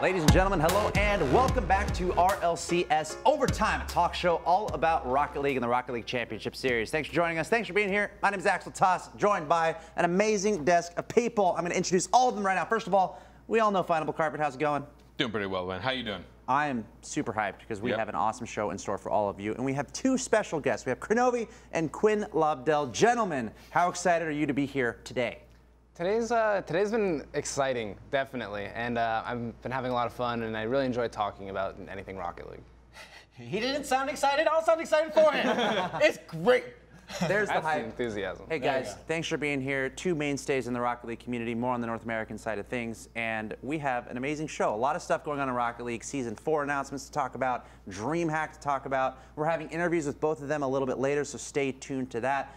Ladies and gentlemen, hello and welcome back to RLCS Overtime, a talk show all about Rocket League and the Rocket League Championship Series. Thanks for joining us. Thanks for being here. My name is Axel Toss, joined by an amazing desk of people. I'm going to introduce all of them right now. First of all, we all know Finable Carpet. How's it going? Doing pretty well, man. How you doing? I am super hyped because we have an awesome show in store for all of you. And we have two special guests. We have Kronovi and Quinn Lobdell. Gentlemen, how excited are you to be here today? Today's been exciting, definitely, and I've been having a lot of fun, and I really enjoy talking about anything Rocket League. He didn't sound excited. I'll sound excited for him. It's great. There's the That's hype. the enthusiasm. Hey guys, thanks for being here. Two mainstays in the Rocket League community, more on the North American side of things, and we have an amazing show. A lot of stuff going on in Rocket League. Season 4 announcements to talk about, DreamHack to talk about. We're having interviews with both of them a little bit later, so stay tuned to that.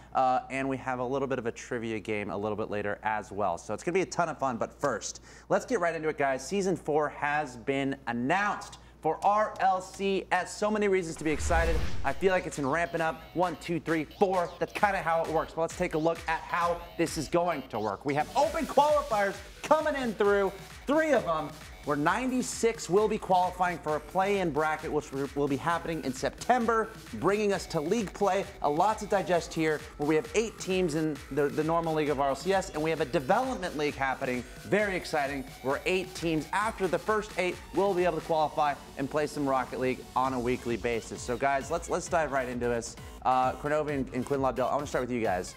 And we have a little bit of a trivia game a little bit later as well. So it's going to be a ton of fun, but first, let's get right into it, guys. Season 4 has been announced for RLCS. So many reasons to be excited. I feel like it's been ramping up. 1, 2, 3, 4. That's kind of how it works. But let's take a look at how this is going to work. We have open qualifiers coming in through 3 of them, where 96 will be qualifying for a play-in bracket, which will be happening in September, bringing us to league play. A lot to digest here, where we have 8 teams in the normal league of RLCS, and we have a development league happening. Very exciting, where 8 teams after the first 8 will be able to qualify and play some Rocket League on a weekly basis. So guys, let's dive right into this. Kronovi and Quinn Lobdell, I want to start with you guys.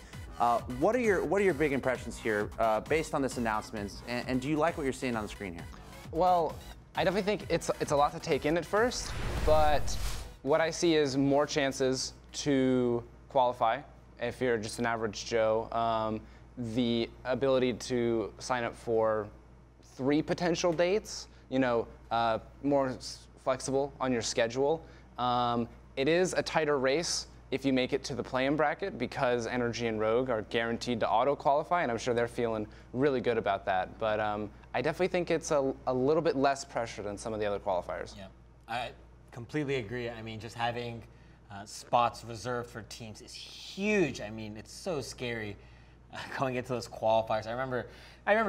What are your big impressions here based on this announcement, and do you like what you're seeing on the screen here? Well, I definitely think it's a lot to take in at first, but what I see is more chances to qualify if you're just an average Joe. The ability to sign up for 3 potential dates, more flexible on your schedule. It is a tighter race if you make it to the play-in bracket, because Energy and Rogue are guaranteed to auto-qualify, and I'm sure they're feeling really good about that. But I definitely think it's a little bit less pressure than some of the other qualifiers. Yeah, I completely agree. I mean, just having spots reserved for teams is huge. I mean, it's so scary going into those qualifiers. I remember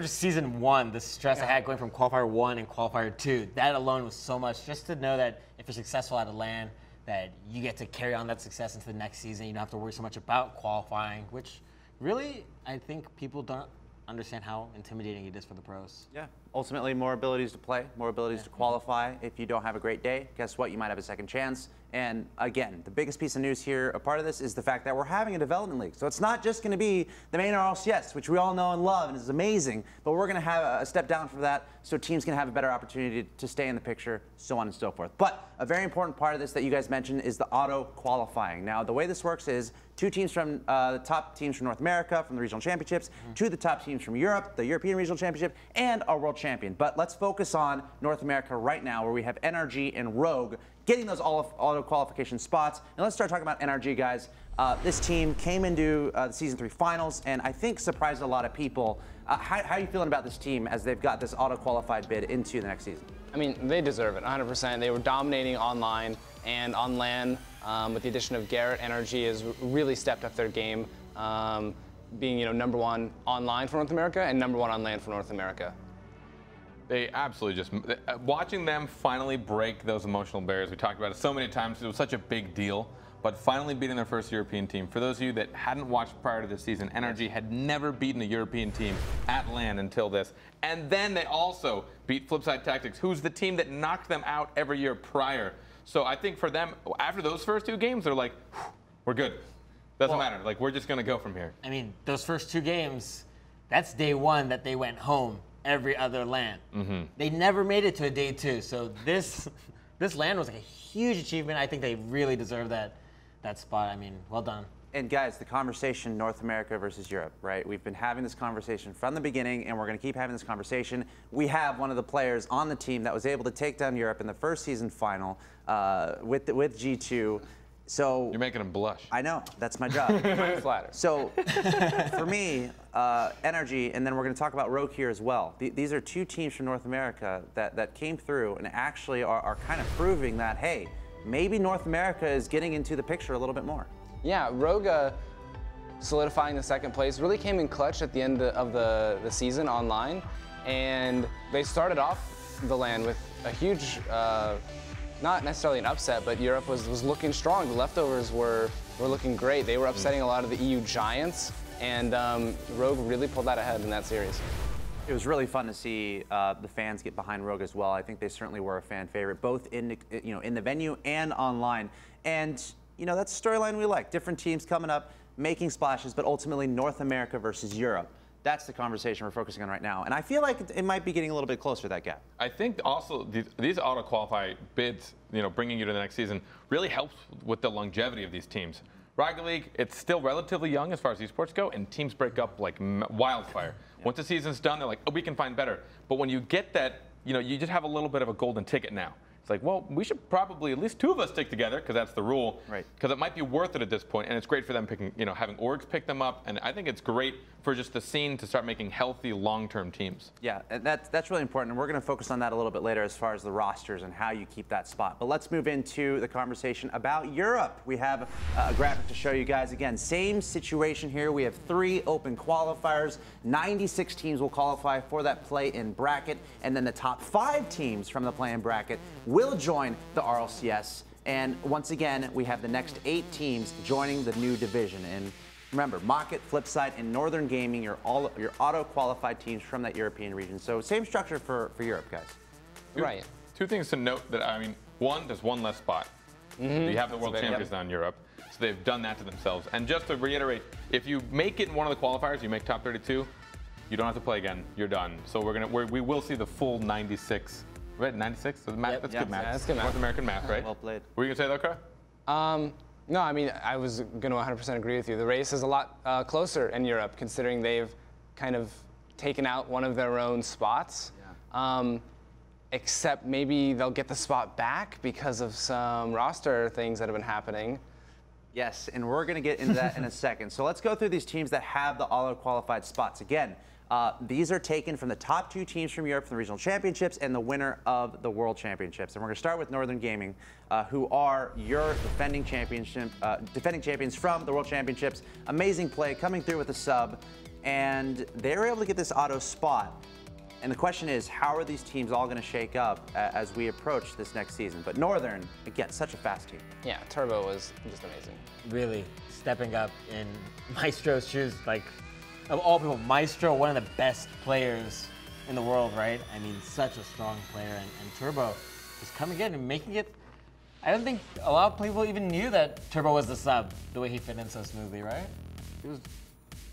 just season 1, the stress I had going from qualifier 1 and qualifier 2. That alone was so much. Just to know that if you're successful out of LAN, that you get to carry on that success into the next season. You don't have to worry so much about qualifying, which really, I think people don't understand how intimidating it is for the pros. Yeah, ultimately more abilities to play, more abilities to qualify. If you don't have a great day, guess what? You might have a second chance. And again, the biggest piece of news here, a part of this, is the fact that we're having a development league. So it's not just going to be the main RLCS, which we all know and love and is amazing, but we're going to have a step down from that so teams can have a better opportunity to stay in the picture, so on and so forth. But a very important part of this that you guys mentioned is the auto qualifying. Now, the way this works is 2 teams from the top teams from North America, from the regional championships, 2 of the top teams from Europe, the European regional championship, and our world champion. But let's focus on North America right now, where we have NRG and Rogue getting those auto qualification spots. And let's start talking about NRG, guys. This team came into the Season 3 finals, and I think surprised a lot of people. How are you feeling about this team as they've got this auto-qualified bid into the next season? I mean, they deserve it, 100%. They were dominating online, and on LAN, with the addition of Garrett, NRG has really stepped up their game, being #1 online for North America and #1 on LAN for North America. They absolutely just, watching them finally break those emotional barriers. We talked about it so many times. It was such a big deal. But finally beating their first European team. For those of you that hadn't watched prior to this season, NRG had never beaten a European team at LAN until this. And then they also beat Flipside Tactics, who's the team that knocked them out every year prior. So I think for them, after those first 2 games, they're like, we're good. Doesn't matter. Like, we're just going to go from here. I mean, those first 2 games, that's day 1 that they went home every other LAN. They never made it to a day 2. So this LAN was like a huge achievement. I think they really deserve that spot. I mean, well done. And guys, the conversation North America versus Europe, right? We've been having this conversation from the beginning, and we're going to keep having this conversation. We have one of the players on the team that was able to take down Europe in the first season final with G2. So you're making him blush. I know, that's my job. Flatter. So for me, NRG, and then we're going to talk about Rogue here as well. These are 2 teams from North America that came through and actually are kind of proving that, hey, maybe North America is getting into the picture a little bit more. Yeah, Rogue solidifying the 2nd place really came in clutch at the end of the season online, and they started off the LAN with a huge, not necessarily an upset, but Europe was looking strong. The leftovers were looking great. They were upsetting a lot of the EU giants, and Rogue really pulled that ahead in that series. It was really fun to see the fans get behind Rogue as well. I think they certainly were a fan favorite, both in the venue and online. And that's a storyline we like. Different teams coming up, making splashes, but ultimately North America versus Europe. That's the conversation we're focusing on right now. And I feel like it might be getting a little bit closer to that gap. I think also these auto-qualify bids, bringing you to the next season, really helps with the longevity of these teams. Rocket League, it's still relatively young as far as esports go, and teams break up like wildfire. Yeah. Once the season's done, they're like, oh, we can find better. But when you get that, you just have a little bit of a golden ticket now. It's like, well, we should probably at least 2 of us stick together, because that's the rule. Right. Because it might be worth it at this point, and it's great for them picking, having orgs pick them up, and I think it's great for just the scene to start making healthy, long-term teams. Yeah, and that's really important, and we're going to focus on that a little bit later as far as the rosters and how you keep that spot. But let's move into the conversation about Europe. We have a graphic to show you guys. Again, same situation here. We have 3 open qualifiers. 96 teams will qualify for that play-in bracket, and then the top 5 teams from the play-in bracket will join the RLCS. And once again, we have the next 8 teams joining the new division. And remember, Mocket, Flipside, and Northern Gaming, your auto-qualified teams from that European region. So same structure for Europe, guys. Right. 2 things to note that, one, there's 1 less spot. You have the world champions now in Europe. So they've done that to themselves. And just to reiterate, if you make it in one of the qualifiers, you make top 32, you don't have to play again. You're done. So we will see the full 96. Right, 96? That's good math. Yeah, that's good math. North American math, right? Well played. Were you going to say that, Kara? No, I was going to 100% agree with you. The race is a lot closer in Europe, considering they've kind of taken out one of their own spots. Yeah. Except maybe they'll get the spot back because of some roster things that have been happening. Yes, and we're going to get into that in a second. So let's go through these teams that have the auto-qualified spots. Again, these are taken from the top 2 teams from Europe from the regional championships and the winner of the world championships. And we're going to start with Northern Gaming, who are your defending champions from the world championships. Amazing play, coming through with a sub, and they were able to get this auto spot. And the question is, how are these teams all going to shake up as we approach this next season? But Northern, again, such a fast team. Yeah, Turbo was just amazing. Really stepping up in Maestro's shoes, like, of all people, Maestro, one of the best players in the world, right? I mean, such a strong player, and Turbo is coming in and making it. I don't think a lot of people even knew that Turbo was the sub, the way he fit in so smoothly, right?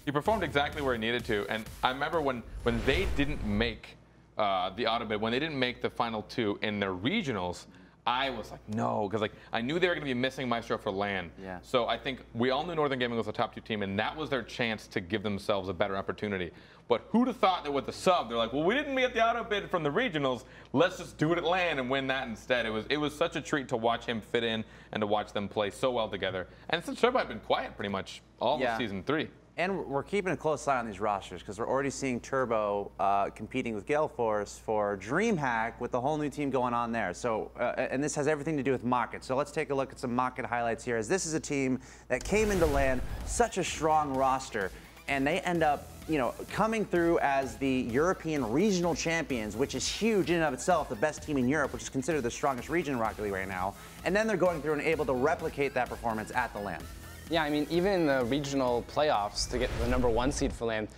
He performed exactly where he needed to, and I remember when they didn't make the auto bid, when they didn't make the final 2 in their regionals, I was like, no, because I knew they were going to be missing Maestro for LAN. Yeah. So I think we all knew Northern Gaming was the top 2 team, and that was their chance to give themselves a better opportunity. But who'd have thought that with the sub, they're like, well, we didn't get the auto bid from the regionals. Let's just do it at LAN and win that instead. It was such a treat to watch him fit in and to watch them play so well together. And since Turbo had been quiet pretty much all of season 3. And we're keeping a close eye on these rosters because we're already seeing Turbo competing with Gale Force for DreamHack with the whole new team going on there. So, and this has everything to do with Mocket. So let's take a look at some Mocket highlights here, as this is a team that came into LAN, such a strong roster, and they end up, coming through as the European regional champions, which is huge in and of itself, the best team in Europe, which is considered the strongest region in Rocket League right now. And then they're going through and able to replicate that performance at the LAN. Yeah, I mean, even in the regional playoffs to get the #1 seed for LAN,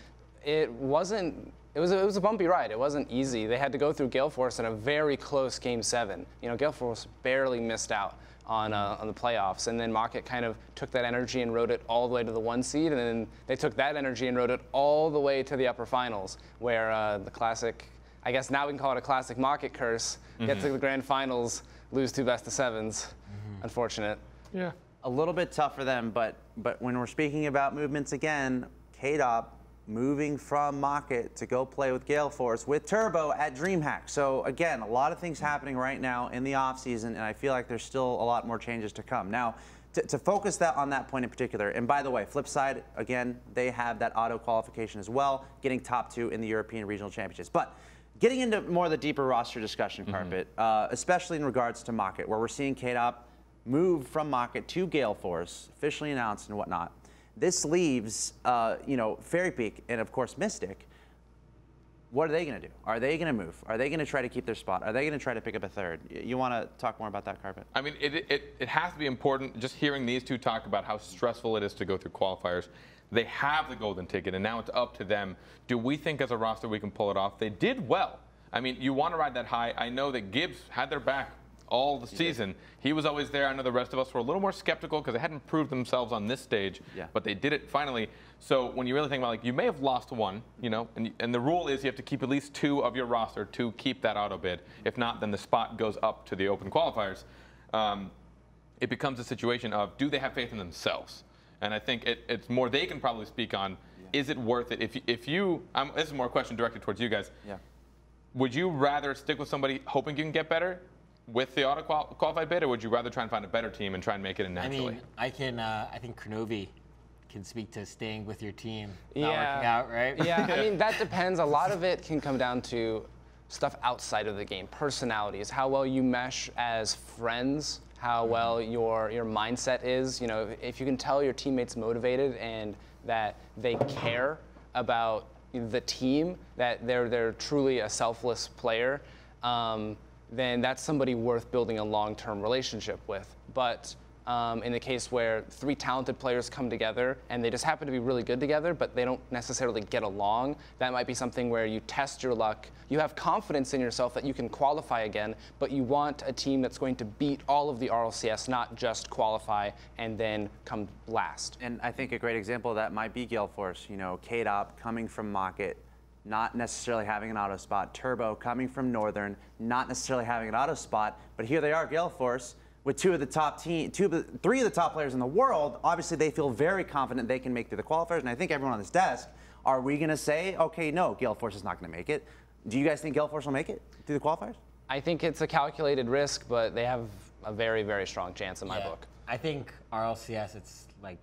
it was a bumpy ride. It wasn't easy. They had to go through Gale Force in a very close Game 7. Gale Force barely missed out on the playoffs, and then Mocket kind of took that energy and rode it all the way to the 1 seed, and then they took that energy and rode it all the way to the upper finals, where the classic, I guess now we can call it a classic Mocket curse, get to the grand finals, lose 2 best-of-7s. Unfortunate. Yeah. A little bit tough for them, but when we're speaking about movements again, KDOP moving from Mocket to go play with Gale Force with Turbo at DreamHack. So again, a lot of things happening right now in the offseason, and I feel like there's still a lot more changes to come. Now, to focus that on that point in particular, and by the way, Flipside, again, they have that auto qualification as well, getting top 2 in the European Regional Championships. But getting into more of the deeper roster discussion, Carpet, especially in regards to Mocket, where we're seeing KDOP move from Mocket to Gale Force, officially announced and whatnot. This leaves, Fairy Peak and, of course, Mystic what are they going to do? Are they going to move? Are they going to try to keep their spot? Are they going to try to pick up a third? You want to talk more about that, Carpet? I mean, it has to be important just hearing these two talk about how stressful it is to go through qualifiers. They have the golden ticket, and now it's up to them. Do we think as a roster we can pull it off? They did well. I mean, you want to ride that high. I know that Gibbs had their back all the season. He was always there. I know the rest of us were a little more skeptical because they hadn't proved themselves on this stage, but they did it finally. So when you really think about, like, you may have lost one, you know, and the rule is you have to keep at least 2 of your roster to keep that auto bid. If not, then the spot goes up to the open qualifiers. It becomes a situation of, do they have faith in themselves? And I think it's more they can probably speak on, is it worth it? If you, this is more a question directed towards you guys. Yeah. Would you rather stick with somebody hoping you can get better with the auto qualified bid, or would you rather try and find a better team and try and make it in naturally? I mean, I think Kronovi can speak to staying with your team, not working out, right? Yeah, I mean, that depends. A lot of it can come down to stuff outside of the game, personalities, how well you mesh as friends, how well your mindset is. You know, if you can tell your teammates motivated and that they care about the team, that they're truly a selfless player, then that's somebody worth building a long-term relationship with. But in the case where 3 talented players come together and they just happen to be really good together, but they don't necessarily get along, that might be something where you test your luck. You have confidence in yourself that you can qualify again, but you want a team that's going to beat all of the RLCS, not just qualify and then come last. And I think a great example of that might be Gale Force. You know, K-Dop coming from Mocket, not necessarily having an auto spot. Turbo coming from Northern, not necessarily having an auto spot. But here they are, Gale Force, with 3 of the top players in the world. Obviously, they feel very confident they can make through the qualifiers. And I think everyone on this desk, are we going to say, okay, no, Gale Force is not going to make it? Do you guys think Gale Force will make it through the qualifiers? I think it's a calculated risk, but they have a very, very strong chance in my book. I think RLCS, it's like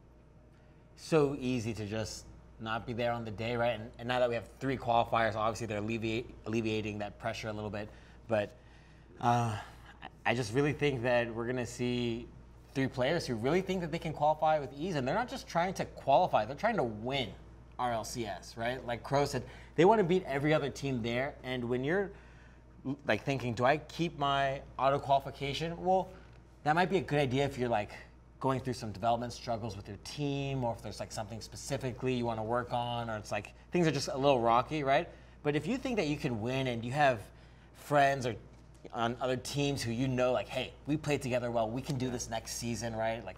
so easy to just not be there on the day, right? And now that we have 3 qualifiers, obviously they're alleviating that pressure a little bit. But I just really think that we're going to see 3 players who really think that they can qualify with ease. And they're not just trying to qualify, they're trying to win RLCS, right? Like Crow said, they want to beat every other team there. And when you're like thinking, do I keep my auto qualification? Well, that might be a good idea if you're like going through some development struggles with your team, or if there's like something specifically you want to work on, or it's like things are just a little rocky, right? But if you think that you can win and you have friends or on other teams who you know, like, hey, we played together well, we can do this next season, right? Like,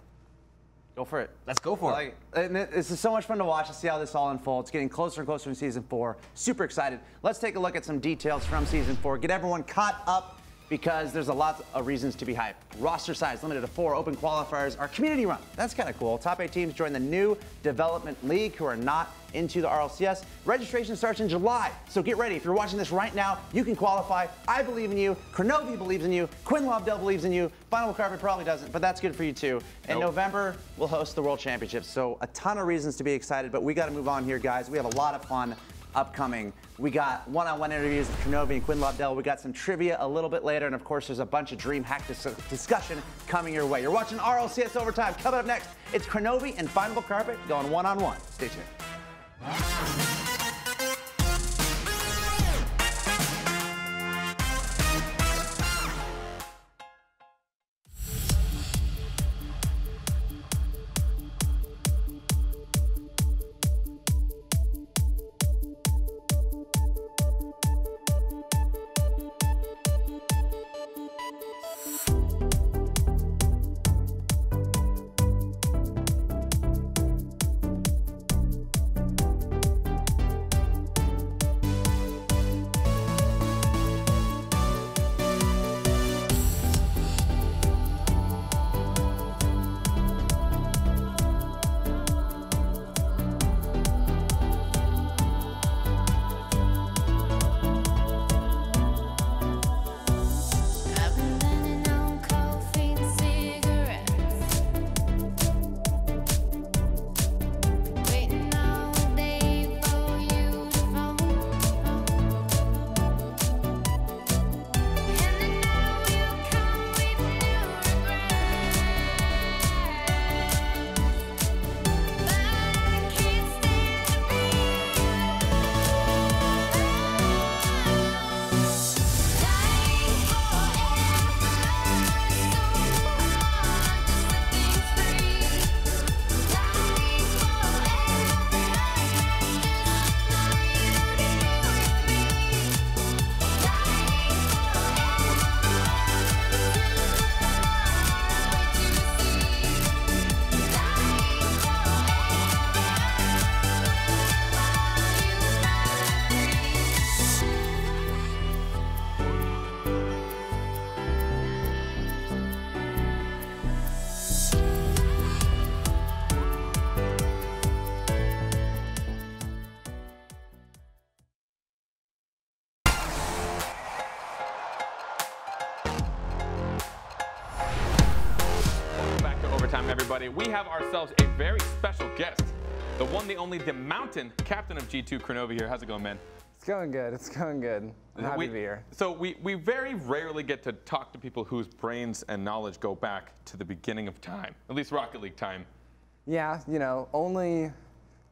go for it. Let's go for it. And this is so much fun to watch, to see how this all unfolds. It's getting closer and closer to Season 4. Super excited. Let's take a look at some details from Season 4. Get everyone caught up, because there's a lot of reasons to be hyped. Roster size limited to 4. Open qualifiers are community run. That's kind of cool. Top 8 teams join the new development league who are not into the RLCS. Registration starts in July, so get ready. If you're watching this right now, you can qualify. I believe in you. Kronovi believes in you. Quinn Lobdell believes in you. Final Carpet probably doesn't, but that's good for you too. In November, we'll host the World Championships, so a ton of reasons to be excited, but we got to move on here, guys. We have a lot of fun upcoming. We got one-on-one interviews with Kronovi and Quinn Lobdell. We got some trivia a little bit later, and of course, there's a bunch of DreamHack discussion coming your way. You're watching RLCS Overtime. Coming up next, it's Kronovi and Final Carpet going one-on-one. Stay tuned. everybody. We have ourselves a very special guest. The one, the only, the mountain captain of G2, Kronovi here. How's it going, man? It's going good. It's going good. I'm happy to be here. So we very rarely get to talk to people whose brains and knowledge go back to the beginning of time, at least Rocket League time. Yeah, you know, only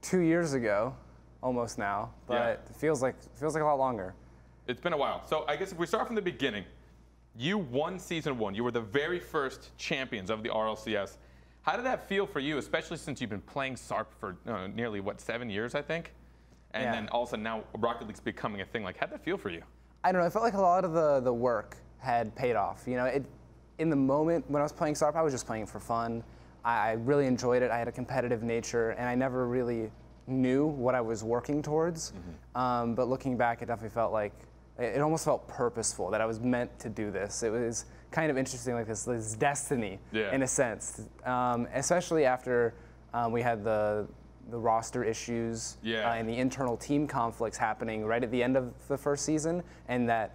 2 years ago, almost now, but it feels like a lot longer. It's been a while. So I guess if we start from the beginning, you won Season 1. You were the very first champions of the RLCS. How did that feel for you, especially since you've been playing SARP for nearly, what, 7 years, I think? And then all of a sudden now Rocket League's becoming a thing. Like, how'd that feel for you? I don't know. I felt like a lot of the work had paid off. You know, in the moment when I was playing SARP, I was just playing for fun. I really enjoyed it. I had a competitive nature, and I never really knew what I was working towards. But looking back, it definitely felt like, it almost felt purposeful, that I was meant to do this. It was kind of interesting, like this destiny, in a sense. Especially after we had the roster issues and the internal team conflicts happening right at the end of the first season, and that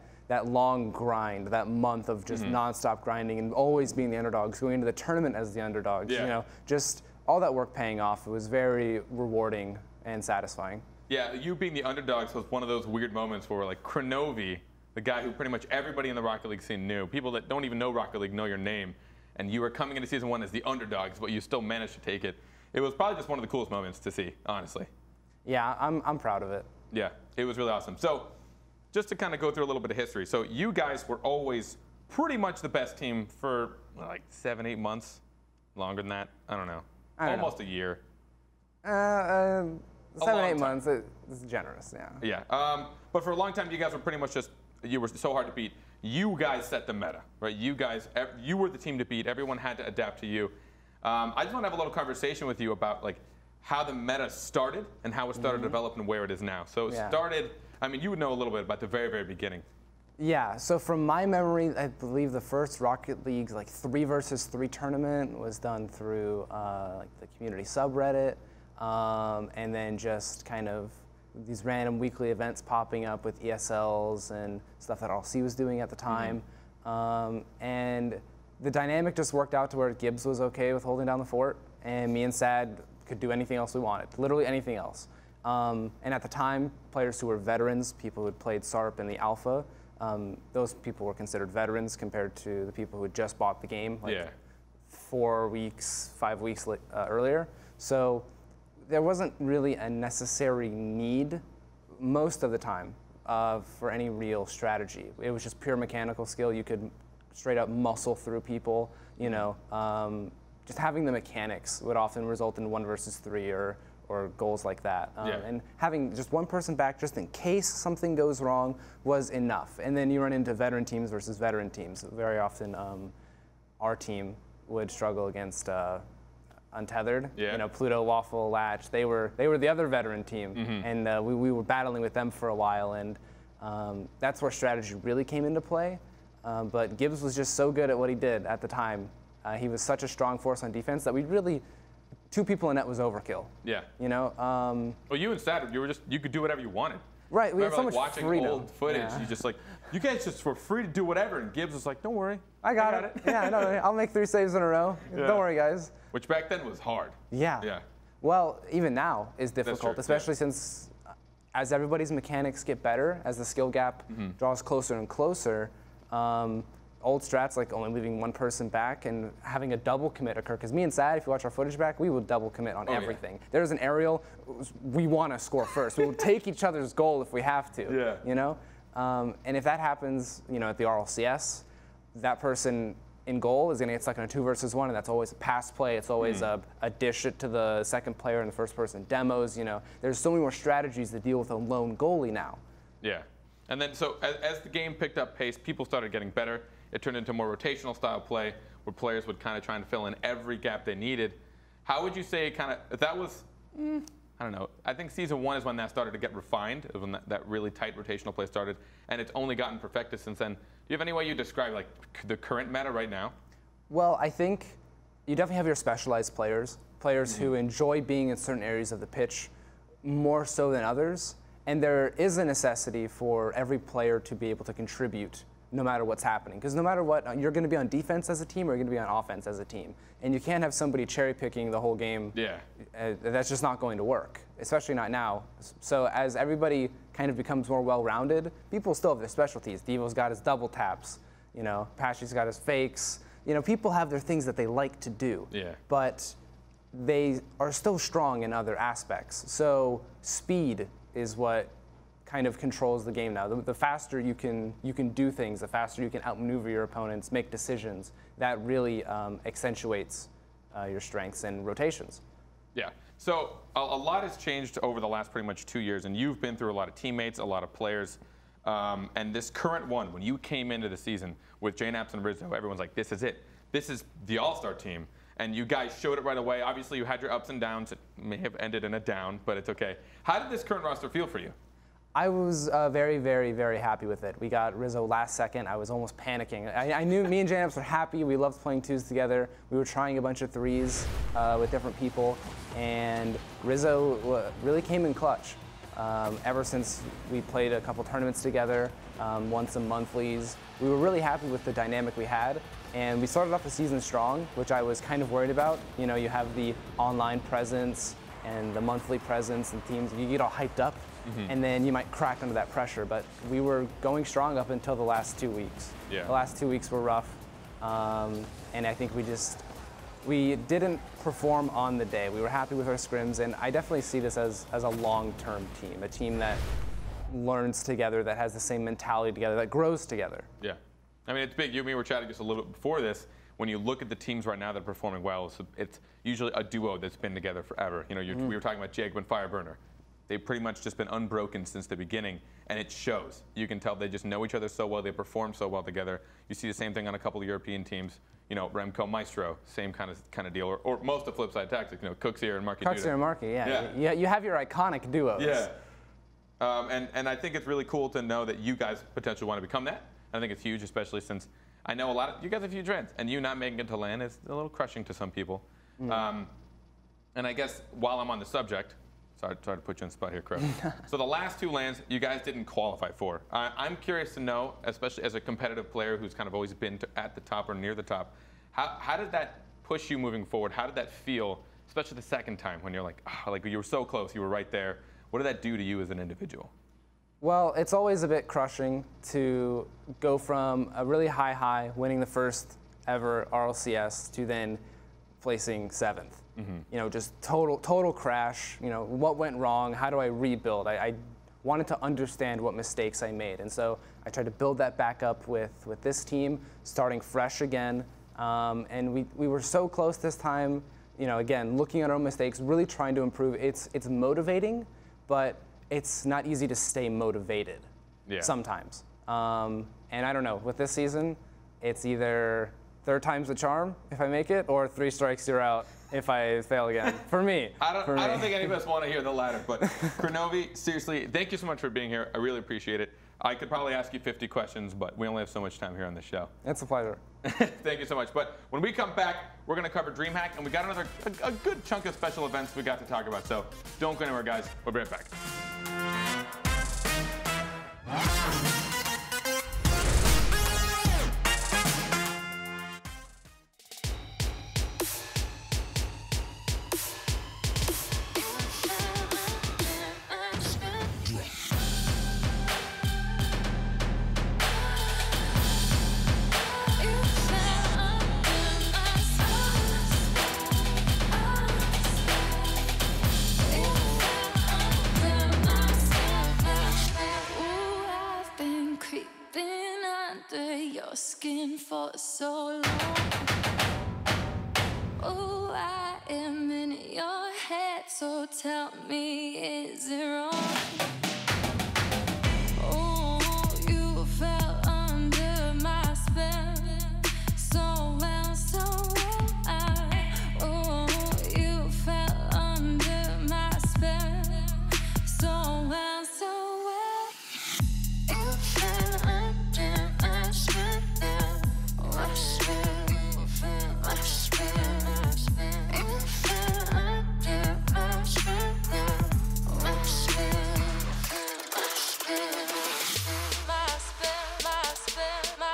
long grind, that month of just nonstop grinding and always being the underdogs, going into the tournament as the underdogs. You know, just all that work paying off. It was very rewarding and satisfying. Yeah, you being the underdogs was one of those weird moments where, like, Kronovi, the guy who pretty much everybody in the Rocket League scene knew, people that don't even know Rocket League know your name, and you were coming into Season 1 as the underdogs, but you still managed to take it. It was probably just one of the coolest moments to see, honestly. Yeah, I'm proud of it. Yeah, it was really awesome. So, just to kind of go through a little bit of history. So, you guys were always pretty much the best team for, like, 7, 8 months. Longer than that? I don't know. Almost a year. 7, 8 months is generous, yeah. Yeah, but for a long time, you guys were pretty much just, you were so hard to beat. You guys set the meta, right? You guys, you were the team to beat. Everyone had to adapt to you. I just want to have a little conversation with you about, like, how the meta started and how it started to develop and where it is now. So it started, I mean, you would know a little bit about the very, very beginning. Yeah, so from my memory, I believe the first Rocket League, like, 3 versus 3 tournament was done through like the community subreddit. And then just kind of these random weekly events popping up with ESLs and stuff that RLC was doing at the time. And the dynamic just worked out to where Gibbs was okay with holding down the fort, and me and Sad could do anything else we wanted, literally anything else. And at the time, players who were veterans, people who had played SARP in the alpha, those people were considered veterans compared to the people who had just bought the game like 4 weeks, 5 weeks earlier. So there wasn't really a necessary need most of the time for any real strategy. It was just pure mechanical skill. You could straight up muscle through people, you know. Just having the mechanics would often result in 1 versus 3 or goals like that. And having just one person back just in case something goes wrong was enough. And then you run into veteran teams versus veteran teams. Very often our team would struggle against Untethered, you know, Pluto, Waffle, Latch. They were the other veteran team, and we were battling with them for a while, and that's where strategy really came into play. But Gibbs was just so good at what he did at the time. He was such a strong force on defense that we really, 2 people in net was overkill. Yeah. You know. Well, you and Saturn, you could do whatever you wanted. Right. We had so much watching freedom. Old footage. You just like, you guys just were free to do whatever, and Gibbs was like, don't worry. I got it. Yeah. No, I'll make 3 saves in a row. Don't worry, guys. Which back then was hard. Yeah. Well, even now is difficult, especially since as everybody's mechanics get better, as the skill gap draws closer and closer, old strats like only leaving 1 person back and having a double commit occur. Because me and Sad, if you watch our footage back, we will double commit on everything. There's an aerial, we want to score first. We will take each other's goal if we have to. You know, and if that happens, you know, at the RLCS, that person in goal is going to get stuck in a 2 versus 1, and that's always a pass play. It's always a dish it to the second player in the first person demos. You know, there's so many more strategies to deal with a lone goalie now. Yeah, and then so as the game picked up pace, people started getting better. It turned into more rotational style play, where players would kind of try and fill in every gap they needed. How would you say kind of if that was? I don't know. I think Season 1 is when that started to get refined, when that really tight rotational play started, and it's only gotten perfected since then. Do you have any way you describe like the current meta right now? Well, I think you definitely have your specialized players who enjoy being in certain areas of the pitch more so than others, and there is a necessity for every player to be able to contribute no matter what's happening. Because no matter what, you're going to be on defense as a team or you're going to be on offense as a team. And you can't have somebody cherry picking the whole game. Yeah. That's just not going to work, especially not now. So as everybody kind of becomes more well-rounded, people still have their specialties. Devo's got his double taps. You know, Pashy's got his fakes. You know, people have their things that they like to do. Yeah. But they are still strong in other aspects. So speed is what kind of controls the game now. The faster you can do things, the faster you can outmaneuver your opponents, make decisions. That really accentuates your strengths and rotations. Yeah. So a lot has changed over the last pretty much 2 years, and you've been through a lot of teammates, a lot of players. And this current one, when you came into the season with JNaps and Rizzo, everyone's like, this is it. This is the all-star team. And you guys showed it right away. Obviously, you had your ups and downs. It may have ended in a down, but it's okay. How did this current roster feel for you? I was very, very, very happy with it. We got Rizzo last second. I was almost panicking. I knew me and JNaps were happy. We loved playing twos together. We were trying a bunch of threes with different people. And Rizzo really came in clutch. Ever since we played a couple tournaments together, won some monthlies, we were really happy with the dynamic we had. And we started off the season strong, which I was kind of worried about. You know, you have the online presence and the monthly presence and teams, you get all hyped up, and then you might crack under that pressure. But we were going strong up until the last 2 weeks. Yeah. The last 2 weeks were rough, and I think we didn't perform on the day. We were happy with our scrims, and I definitely see this as a long-term team, a team that learns together, that has the same mentality together, that grows together. Yeah. I mean, it's big. You and me were chatting just a little bit before this. When you look at the teams right now that are performing well, it's usually a duo that's been together forever. You know, we were talking about Jacob and Fireburner. They've pretty much just been unbroken since the beginning, and it shows. You can tell they just know each other so well. They perform so well together. You see the same thing on a couple of European teams. You know, Remco, Maestro, same kind of deal, or most of flip side tactics. You know, Cooksier and Marky. Cooksier and Marky, yeah. You have your iconic duos. Yeah. And I think it's really cool to know that you guys potentially want to become that. I think it's huge, especially since I know a lot of you guys have huge dreads, and you not making it to LAN is a little crushing to some people. And I guess while I'm on the subject, sorry to put you on the spot here, Crow. So the last 2 LANs you guys didn't qualify for. I'm curious to know, especially as a competitive player who's kind of always been at the top or near the top, how did that push you moving forward? How did that feel, especially the second time when you're like, oh, like you were so close, you were right there. What did that do to you as an individual? Well, it's always a bit crushing to go from a really high, winning the first ever RLCS, to then placing 7th. You know, just total crash. You know, what went wrong? How do I rebuild? I wanted to understand what mistakes I made, and so I tried to build that back up with this team, starting fresh again. And we were so close this time. You know, again, looking at our own mistakes, really trying to improve. It's motivating, but it's not easy to stay motivated sometimes. And I don't know, with this season, it's either 3rd time's the charm if I make it, or 3 strikes you're out if I fail again. For me. I don't think any of us want to hear the latter, but Krnovi, seriously, thank you so much for being here. I really appreciate it. I could probably ask you 50 questions, but we only have so much time here on the show. It's a pleasure. Thank you so much. But when we come back, we're going to cover DreamHack, and we got a good chunk of special events we got to talk about. So don't go anywhere, guys. We'll be right back. Skin for so long. Oh, I am in your head, so tell me, is it wrong? Oh, you fell under my spell, so well, oh, you fell under my spell, so well, you fell under my spell. My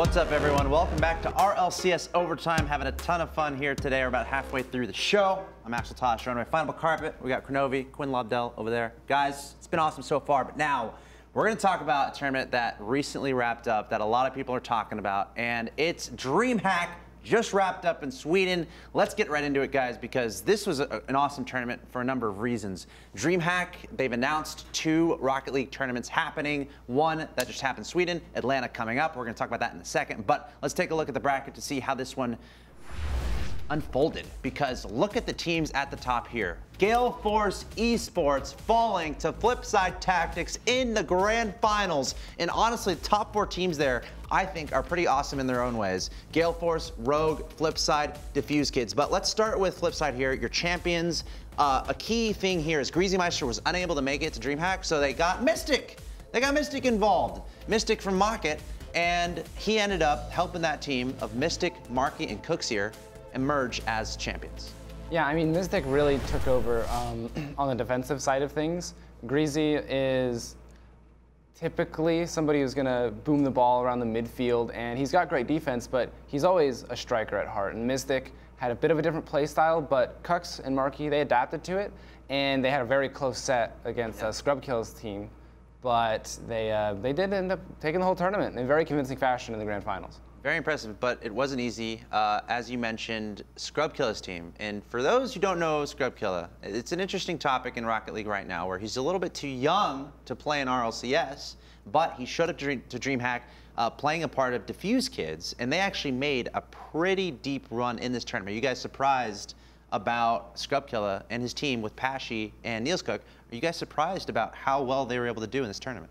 What's up, everyone? Welcome back to RLCS Overtime. Having a ton of fun here today. We're about halfway through the show. I'm Axel Tosh. On my final carpet, we got Kronovi, Quinn Lobdell over there. Guys, it's been awesome so far, but now we're going to talk about a tournament that recently wrapped up that a lot of people are talking about, and it's DreamHack. Just wrapped up in Sweden. Let's get right into it, guys, because this was an awesome tournament for a number of reasons. DreamHack, they've announced 2 Rocket League tournaments happening. One that just happened in Sweden, Atlanta coming up. We're going to talk about that in a second, but let's take a look at the bracket to see how this one unfolded, because look at the teams at the top here. Gale Force eSports falling to Flipside Tactics in the grand finals. And honestly, the top 4 teams there, I think, are pretty awesome in their own ways. Gale Force, Rogue, Flipside, Diffuse Kids. But let's start with Flipside here, your champions. A key thing here is Greasy Meister was unable to make it to DreamHack, so they got Mystic. They got Mystic involved. Mystic from Mocket, and he ended up helping that team of Mystic, Marky, and Cooksier emerge as champions. Yeah, I mean, Mystic really took over on the defensive side of things. Greasy is typically somebody who's going to boom the ball around the midfield, and he's got great defense, but he's always a striker at heart. And Mystic had a bit of a different play style, but Cux and Marky, they adapted to it, and they had a very close set against Scrubkill's team. But they did end up taking the whole tournament in a very convincing fashion in the grand finals. Very impressive, but it wasn't easy. As you mentioned, Scrubkilla's team. And for those who don't know Scrubkilla, it's an interesting topic in Rocket League right now, where he's a little bit too young to play in RLCS, but he showed up to DreamHack playing a part of Diffuse Kids, and they actually made a pretty deep run in this tournament. Are you guys surprised about Scrubkilla and his team with Pashy and Niels Cook? Are you guys surprised about how well they were able to do in this tournament?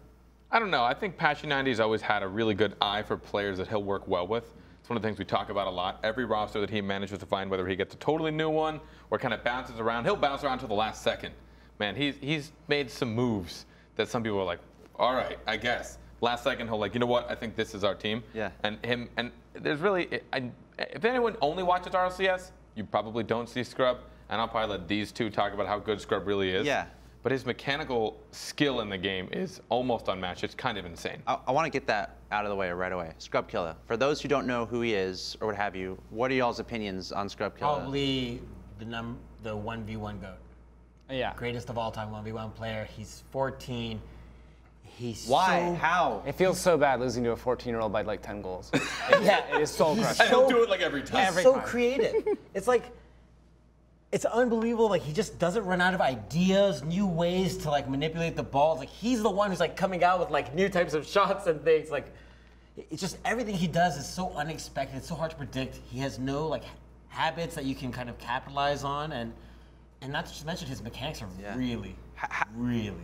I don't know. I think Pashy90's always had a really good eye for players that he'll work well with. It's one of the things we talk about a lot. Every roster that he manages to find, whether he gets a totally new one or kind of bounces around, he'll bounce around to the last second. Man, he's made some moves that some people are like, all right, I guess. Last second, he'll like, you know what? I think this is our team. Yeah. And there's really, if anyone only watches RLCS, you probably don't see Scrub. And I'll probably let these two talk about how good Scrub really is. Yeah. But his mechanical skill in the game is almost unmatched. It's kind of insane. I want to get that out of the way right away. Scrubkilla. For those who don't know who he is or what have you, what are y'all's opinions on Scrubkilla? Probably the 1v1 GOAT. Yeah. Greatest of all time 1v1 player. He's 14. He's Why? How? It feels so bad losing to a 14-year-old by like 10 goals. Yeah, It is soul he's crushing. And he'll do it like every time. He's so creative. It's like, it's unbelievable. Like, he just doesn't run out of ideas, new ways to like manipulate the balls. Like, he's the one who's like coming out with like new types of shots and things. Like, it's just everything he does is so unexpected. It's so hard to predict. He has no like habits that you can kind of capitalize on, and not to mention his mechanics are really.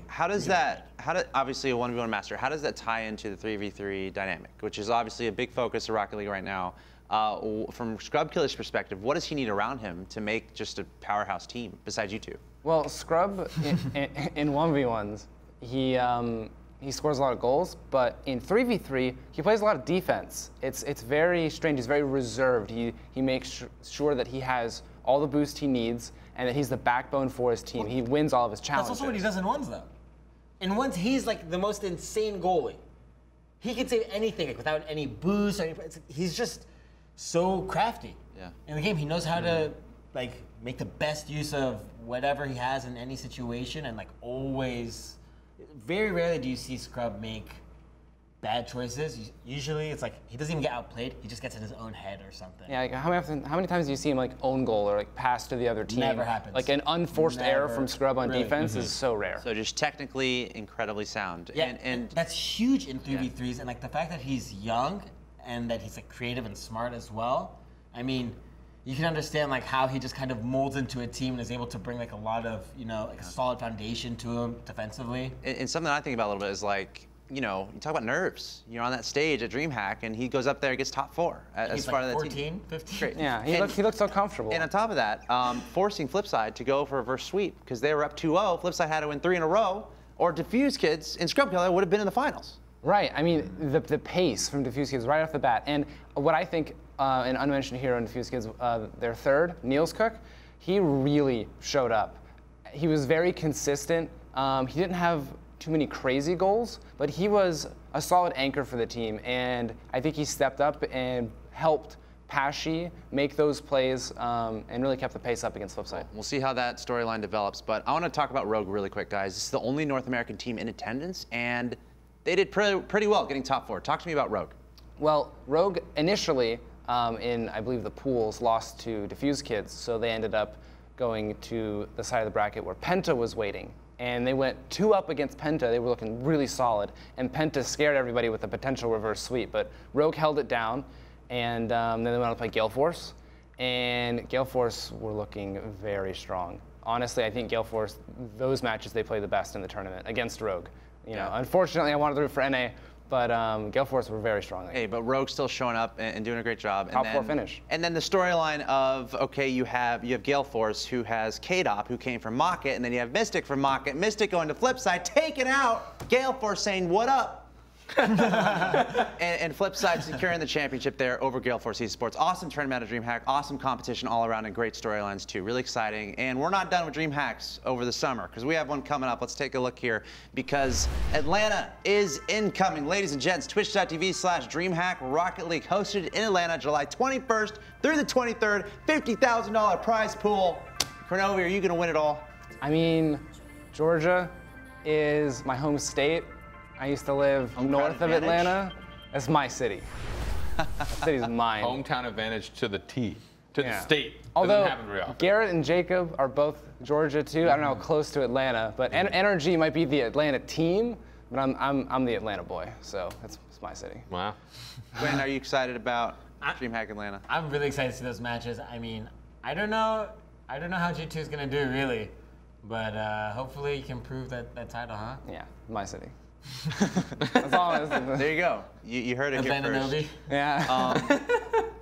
How does that, obviously a 1v1 master, how does that tie into the 3v3 dynamic, which is obviously a big focus of Rocket League right now? From Scrubkilla's perspective, what does he need around him to make just a powerhouse team besides you two? Well, Scrub in 1v1s, he scores a lot of goals, but in 3v3, he plays a lot of defense. It's very strange. He's very reserved. He makes sure that he has all the boost he needs and that he's the backbone for his team. He wins all of his challenges. That's also what he does in ones, though. In ones, he's like the most insane goalie. He can save anything like, without any boost. He's just so crafty. Yeah. In the game, he knows how to like make the best use of whatever he has in any situation, and like always, very rarely do you see Scrub make bad choices. Usually, it's like he doesn't even get outplayed. He just gets in his own head or something. Yeah, like how many times do you see him like own goal or like pass to the other team? Never happens. Like an unforced error Never. from Scrub on Really. defense is so rare. So just technically incredibly sound. Yeah, And that's huge in 3v3s, and like the fact that he's young and that he's like creative and smart as well. I mean, you can understand like how he just kind of molds into a team and is able to bring like a lot of, you know, like a solid foundation to him defensively. and something I think about a little bit is like, you know, you talk about nerves. You're on that stage at DreamHack, and he goes up there and gets top 4 as He's part like of that team. 14, 15. Great. Yeah, he And- looks so comfortable. And on top of that, forcing Flipside to go for a reverse sweep because they were up 2-0. Flipside had to win 3 in a row, or Diffuse Kids in Scrubkilla would have been in the finals. Right. I mean, the pace from Diffuse Kids right off the bat. And what I think, an unmentioned hero in Diffuse Kids, their third, Niels Cook, he really showed up. He was very consistent. He didn't have too many crazy goals, but he was a solid anchor for the team, and I think he stepped up and helped Pesci make those plays and really kept the pace up against Flipside. We'll see how that storyline develops, but I want to talk about Rogue really quick, guys. This is the only North American team in attendance, and they did pretty well getting top 4. Talk to me about Rogue. Well, Rogue initially, in I believe the pools, lost to Diffuse Kids, so they ended up going to the side of the bracket where Penta was waiting. And they went 2 up against Penta. They were looking really solid, and Penta scared everybody with a potential reverse sweep. But Rogue held it down, and then they went on to play Gale Force, and Gale Force were looking very strong. Honestly, I think Gale Force, those matches they played the best in the tournament against Rogue. You know, unfortunately, I wanted to root for NA, but Gale Force were very strong. Hey, but Rogue's still showing up and doing a great job. Top 4 finish. And then the storyline of, okay, you have Gale Force, who has K-Dop, who came from Mocket, and then you have Mystic from Mocket. Mystic going to Flipside, taking out Gale Force, saying, what up? and Flipside securing the championship there over Gale Force eSports. Awesome tournament of DreamHack, awesome competition all around, and great storylines too. Really exciting. And we're not done with DreamHacks over the summer, because we have one coming up. Let's take a look here, because Atlanta is incoming. Ladies and gents, twitch.tv/DreamHack Rocket League, hosted in Atlanta, July 21st through the 23rd. $50,000 prize pool. Kronovi, are you going to win it all? I mean, Georgia is my home state. I used to live north of Atlanta. That's my city. That city's mine. Hometown advantage to the T, to the state. Although Doesn't happen very often. Garrett and Jacob are both Georgia too. I don't know how close to Atlanta, but NRG might be the Atlanta team, but I'm the Atlanta boy, so it's my city. Wow. Gwen, are you excited about DreamHack Atlanta? I'm really excited to see those matches. I mean, I don't know how G2 is gonna do really, but hopefully you can prove that title, huh? Yeah, my city. That's all. There you go. You heard it here first. Yeah.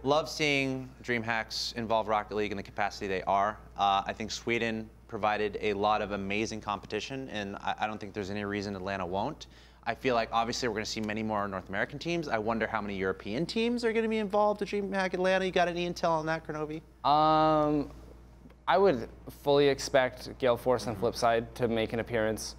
Love seeing DreamHacks involve Rocket League in the capacity they are. I think Sweden provided a lot of amazing competition, and I don't think there's any reason Atlanta won't. I feel like obviously we're going to see many more North American teams. I wonder how many European teams are going to be involved with DreamHack Atlanta. You got any intel on that, Kronovi? I would fully expect Gale Force and Flipside to make an appearance.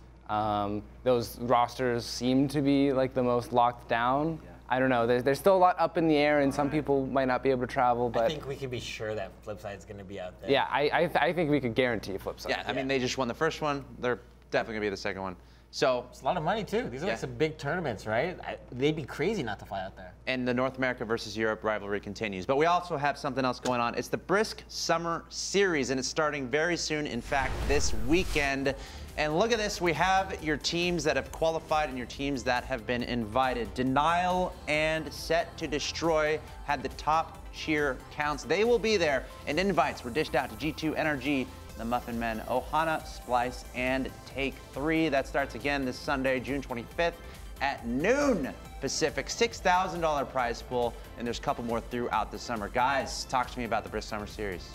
Those rosters seem to be like the most locked down. Yeah. I don't know. There's still a lot up in the air, and some people might not be able to travel. But I think we can be sure that Flipside's going to be out there. Yeah, I think we could guarantee Flipside. Yeah, I mean they just won the first one. They're definitely going to be the second one. So it's a lot of money too. These are like some big tournaments, right? They'd be crazy not to fly out there. And the North America versus Europe rivalry continues. But we also have something else going on. It's the Brisk Summer Series, and it's starting very soon. In fact, this weekend. And look at this. We have your teams that have qualified and your teams that have been invited. Denial and Set to Destroy had the top cheer counts. They will be there. And invites were dished out to G2, NRG, the Muffin Men, Ohana, Splice, and Take 3. That starts again this Sunday, June 25th at noon Pacific. $6,000 prize pool, and there's a couple more throughout the summer. Guys, talk to me about the Brisk Summer Series.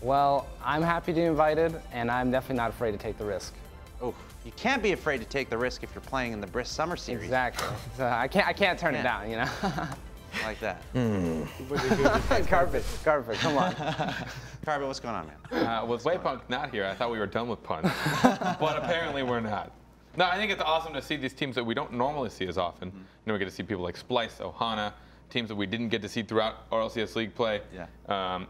Well, I'm happy to be invited, and I'm definitely not afraid to take the risk. Oh, you can't be afraid to take the risk if you're playing in the Brisk Summer Series. Exactly. So I can't turn it down, you know. Like that. Carpet, come on. Carpet, what's going on, man? With Waypunk not here, I thought we were done with puns, but apparently we're not. No, I think it's awesome to see these teams that we don't normally see as often. You know, we get to see people like Splice, Ohana, teams that we didn't get to see throughout RLCS League play. Yeah.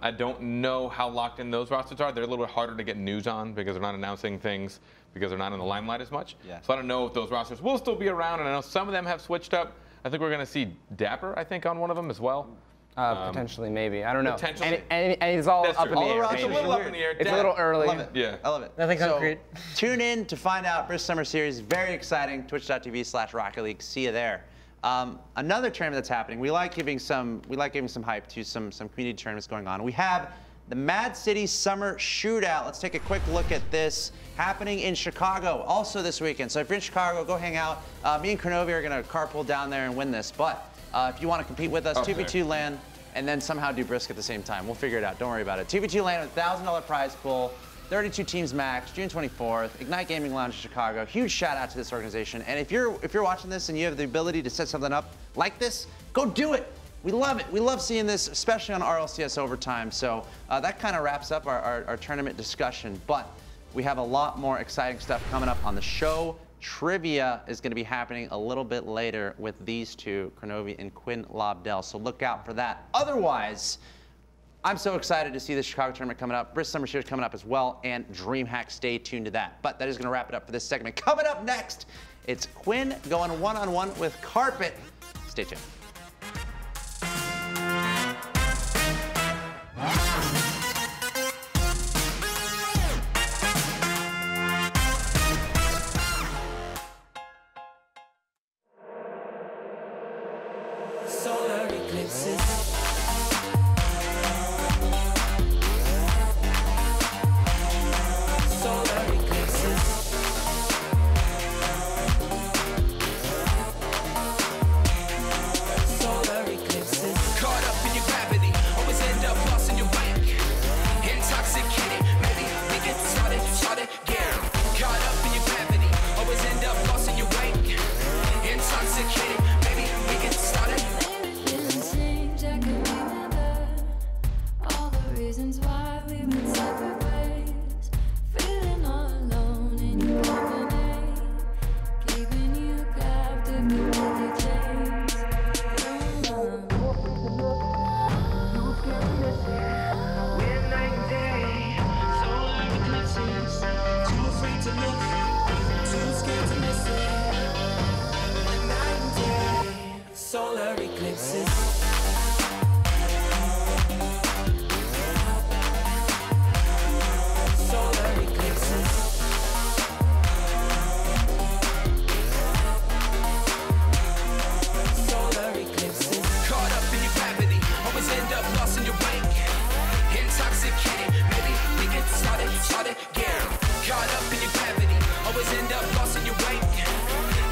I don't know how locked in those rosters are. They're a little bit harder to get news on because they're not announcing things, because they're not in the limelight as much. Yeah. So I don't know if those rosters will still be around, and I know some of them have switched up. I think we're going to see Dapper, I think, on one of them as well. Potentially, maybe. I don't know. Potentially. And it's all up in the air. It's a little up in the air. It's a little early. I love it. Yeah. I love it. Nothing concrete. Tune in to find out Brisk Summer Series. Very exciting. Twitch.tv/Rocket League. See you there. Another tournament that's happening. We like giving some hype to some community tournaments going on. We have the Mad City Summer Shootout. Let's take a quick look at this. Happening in Chicago also this weekend. So if you're in Chicago, go hang out. Me and Kronovi are going to carpool down there and win this. But if you want to compete with us, 2v2 LAN, and then somehow do Brisk at the same time. We'll figure it out. Don't worry about it. 2v2 LAN with $1,000 prize pool. 32 teams max, June 24th, Ignite Gaming Lounge in Chicago. Huge shout out to this organization. And if you're watching this and you have the ability to set something up like this, go do it. We love it. We love seeing this, especially on RLCS Overtime. So that kind of wraps up our tournament discussion. But we have a lot more exciting stuff coming up on the show. Trivia is going to be happening a little bit later with these two, Kronovi and Quinn Lobdell, so look out for that. Otherwise, I'm so excited to see the Chicago tournament coming up. Brist Summer Series coming up as well, and DreamHack. Stay tuned to that. But that is going to wrap it up for this segment. Coming up next, it's Quinn going one-on-one with Carpet. Stay tuned. Solar eclipses. Solar eclipses. Solar eclipses. Solar eclipses. Caught up in your gravity, always end up lost in your wake. Intoxicated, maybe we get started again. Caught up in your gravity, always end up lost in your wake.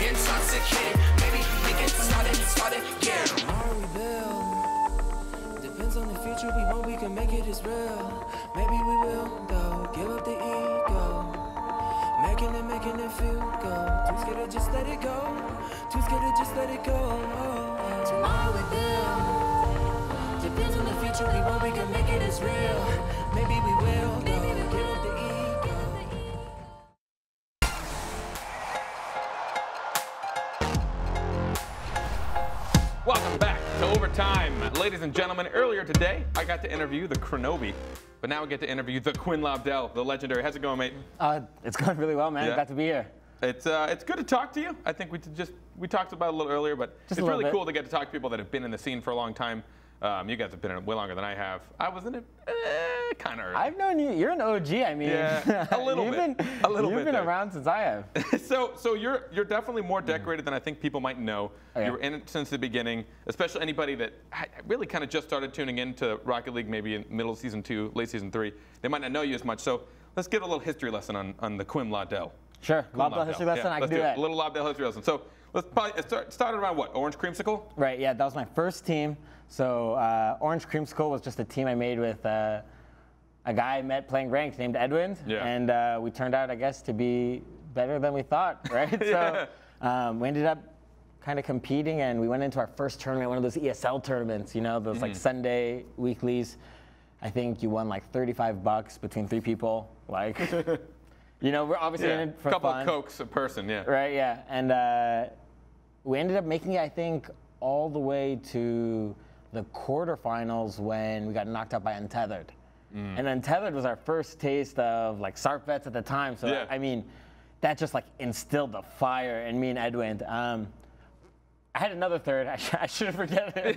Intoxicated, maybe we get started again. Tomorrow we build. Depends on the future we want, we can make it as real. Maybe we will, though. Give up the ego. Making it feel good. Too scared to just let it go. Too scared to just let it go. Tomorrow we build. Depends on the future we want, we can make it as real. Maybe we will, though. Give up the ego. Welcome back to Overtime. Ladies and gentlemen, earlier today, I got to interview the Kronovi, but now I get to interview the Quinn Lobdell, the legendary. How's it going, mate? It's going really well, man. Yeah. Glad to be here. It's good to talk to you. I think we talked about it a little earlier, but it's really cool to get to talk to people that have been in the scene for a long time. You guys have been in it way longer than I have. I was in it kind of early. I've known you. You're an OG. I mean, yeah, a little bit. You've been around since I have. So you're definitely more decorated than I think people might know. Oh, yeah. You were in it since the beginning, especially anybody that really kind of just started tuning into Rocket League, maybe in middle of season 2, late season 3. They might not know you as much. So let's get a little history lesson on the Quinn Lobdell. Sure, Lobdell history lesson. I can do that. A little Lobdell history lesson. So let's probably start around what? Orange Creamsicle? Right. Yeah, that was my first team. So Orange Creamsicle was just a team I made with a guy I met playing ranked named Edwin. Yeah. And we turned out, I guess, to be better than we thought, right? Yeah. So we ended up kind of competing, and we went into our first tournament, one of those ESL tournaments, you know, those like Sunday weeklies. I think you won like $35 between 3 people. Like, you know, we're obviously in it for a couple fun. of Cokes a person, yeah. Right, yeah. And we ended up making it, I think, all the way to the quarterfinals when we got knocked out by Untethered. And Untethered was our first taste of like SARP vets at the time. So, yeah. I mean, that just like instilled the fire in me and Edwin. I had another third. I shouldn't forget it.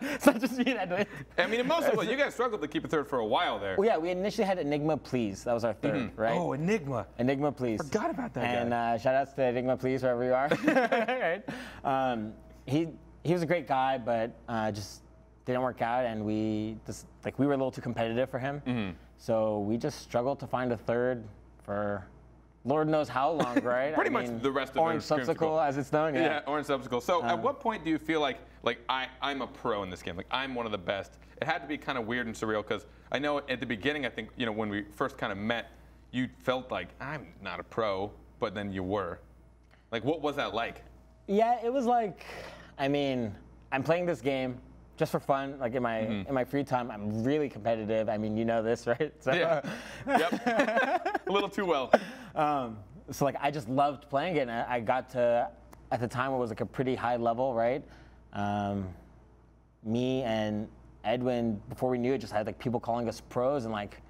It's not just me and Edwin. I mean, most of you guys struggled to keep a third for a while there. Well, yeah, we initially had Enigma Please. That was our third, right? Oh, Enigma. Enigma Please. Forgot about that and, guy. And shout outs to Enigma Please, wherever you are. Right? He was a great guy, but just didn't work out, and we were a little too competitive for him. So we just struggled to find a third for Lord knows how long, right? Pretty much the rest of Orange Subsicle, as it's known. Yeah, Orange Subsicle. So at what point do you feel like I'm a pro in this game? Like I'm one of the best. It had to be kind of weird and surreal because I know at the beginning, I think, you know, when we first kind of met, you felt like I'm not a pro, but then you were. Like, what was that like? Yeah, it was like, I mean, I'm playing this game just for fun, like in my free time. I'm really competitive. I mean, you know this, right? So, yeah. Yep. A little too well. So like I just loved playing it, and I got to, at the time it was like a pretty high level, right? Me and Edwin, before we knew it, just had like people calling us pros and like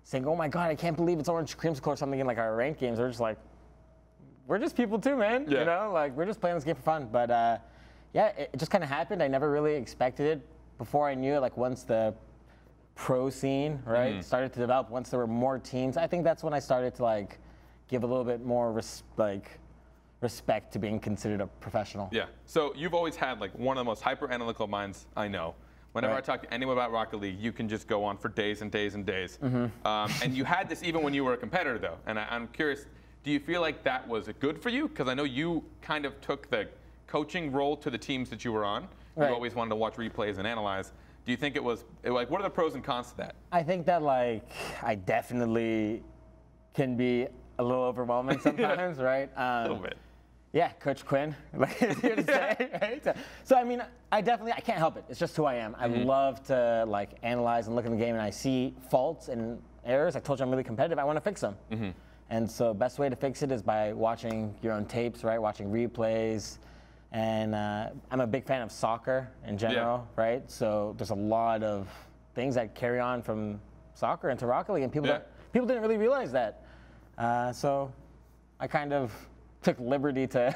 saying, "Oh my God, I can't believe it's Orange Creamsicle or something" in like our ranked games. We're just like, we're just people too, man. Yeah. You know, like we're just playing this game for fun. But yeah, it just kind of happened. I never really expected it. Before I knew it, like once the pro scene, right, started to develop, once there were more teams, I think that's when I started to like give a little bit more respect to being considered a professional. Yeah. So you've always had like one of the most hyper analytical minds I know. Whenever Right. I talk to anyone about Rocket League, you can just go on for days and days and days. And you had this even when you were a competitor, though. And I'm curious, do you feel like that was good for you? Because I know you kind of took the coaching role to the teams that you were on. Right. You always wanted to watch replays and analyze. Do you think it was like, what are the pros and cons to that? I think that like I definitely can be a little overwhelming sometimes, right? A little bit. Yeah, Coach Quinn, like is here to stay, right? So I mean, I can't help it. It's just who I am. I love to like analyze and look at the game, and I see faults and errors. I told you I'm really competitive. I want to fix them. And so best way to fix it is by watching your own tapes, right? Watching replays. And I'm a big fan of soccer in general, right? So there's a lot of things that carry on from soccer into Rocket League, and people didn't really realize that. So I kind of took liberty to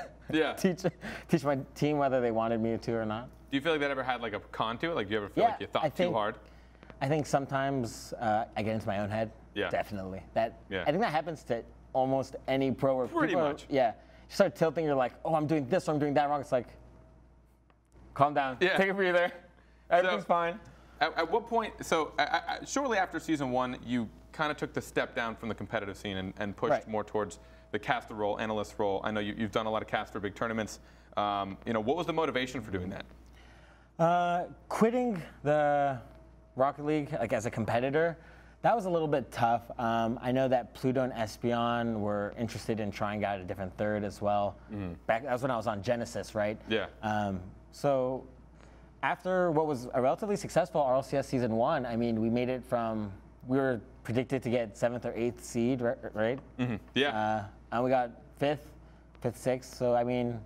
teach my team whether they wanted me to or not. Do you feel like that ever had like a con to it? Like, do you ever feel like you thought too hard? I think sometimes I get into my own head. Yeah. Definitely. I think that happens to almost any pro. Where Pretty people much. You start tilting. You're like, oh, I'm doing this or I'm doing that wrong. It's like, calm down. Yeah. Take a breather. Everything's fine. At what point? So shortly after season 1, you kind of took the step down from the competitive scene and pushed more towards the caster role, analyst role. I know you've done a lot of cast for big tournaments. What was the motivation for doing that? Quitting the Rocket League like as a competitor, that was a little bit tough. I know that Pluto and Espeon were interested in trying out a different third as well. That was when I was on Genesis, right? Yeah. So after what was a relatively successful RLCS season 1, I mean, we made it from, we were predicted to get 7th or 8th seed, right? Yeah. And we got 5th, 6th. So, I mean,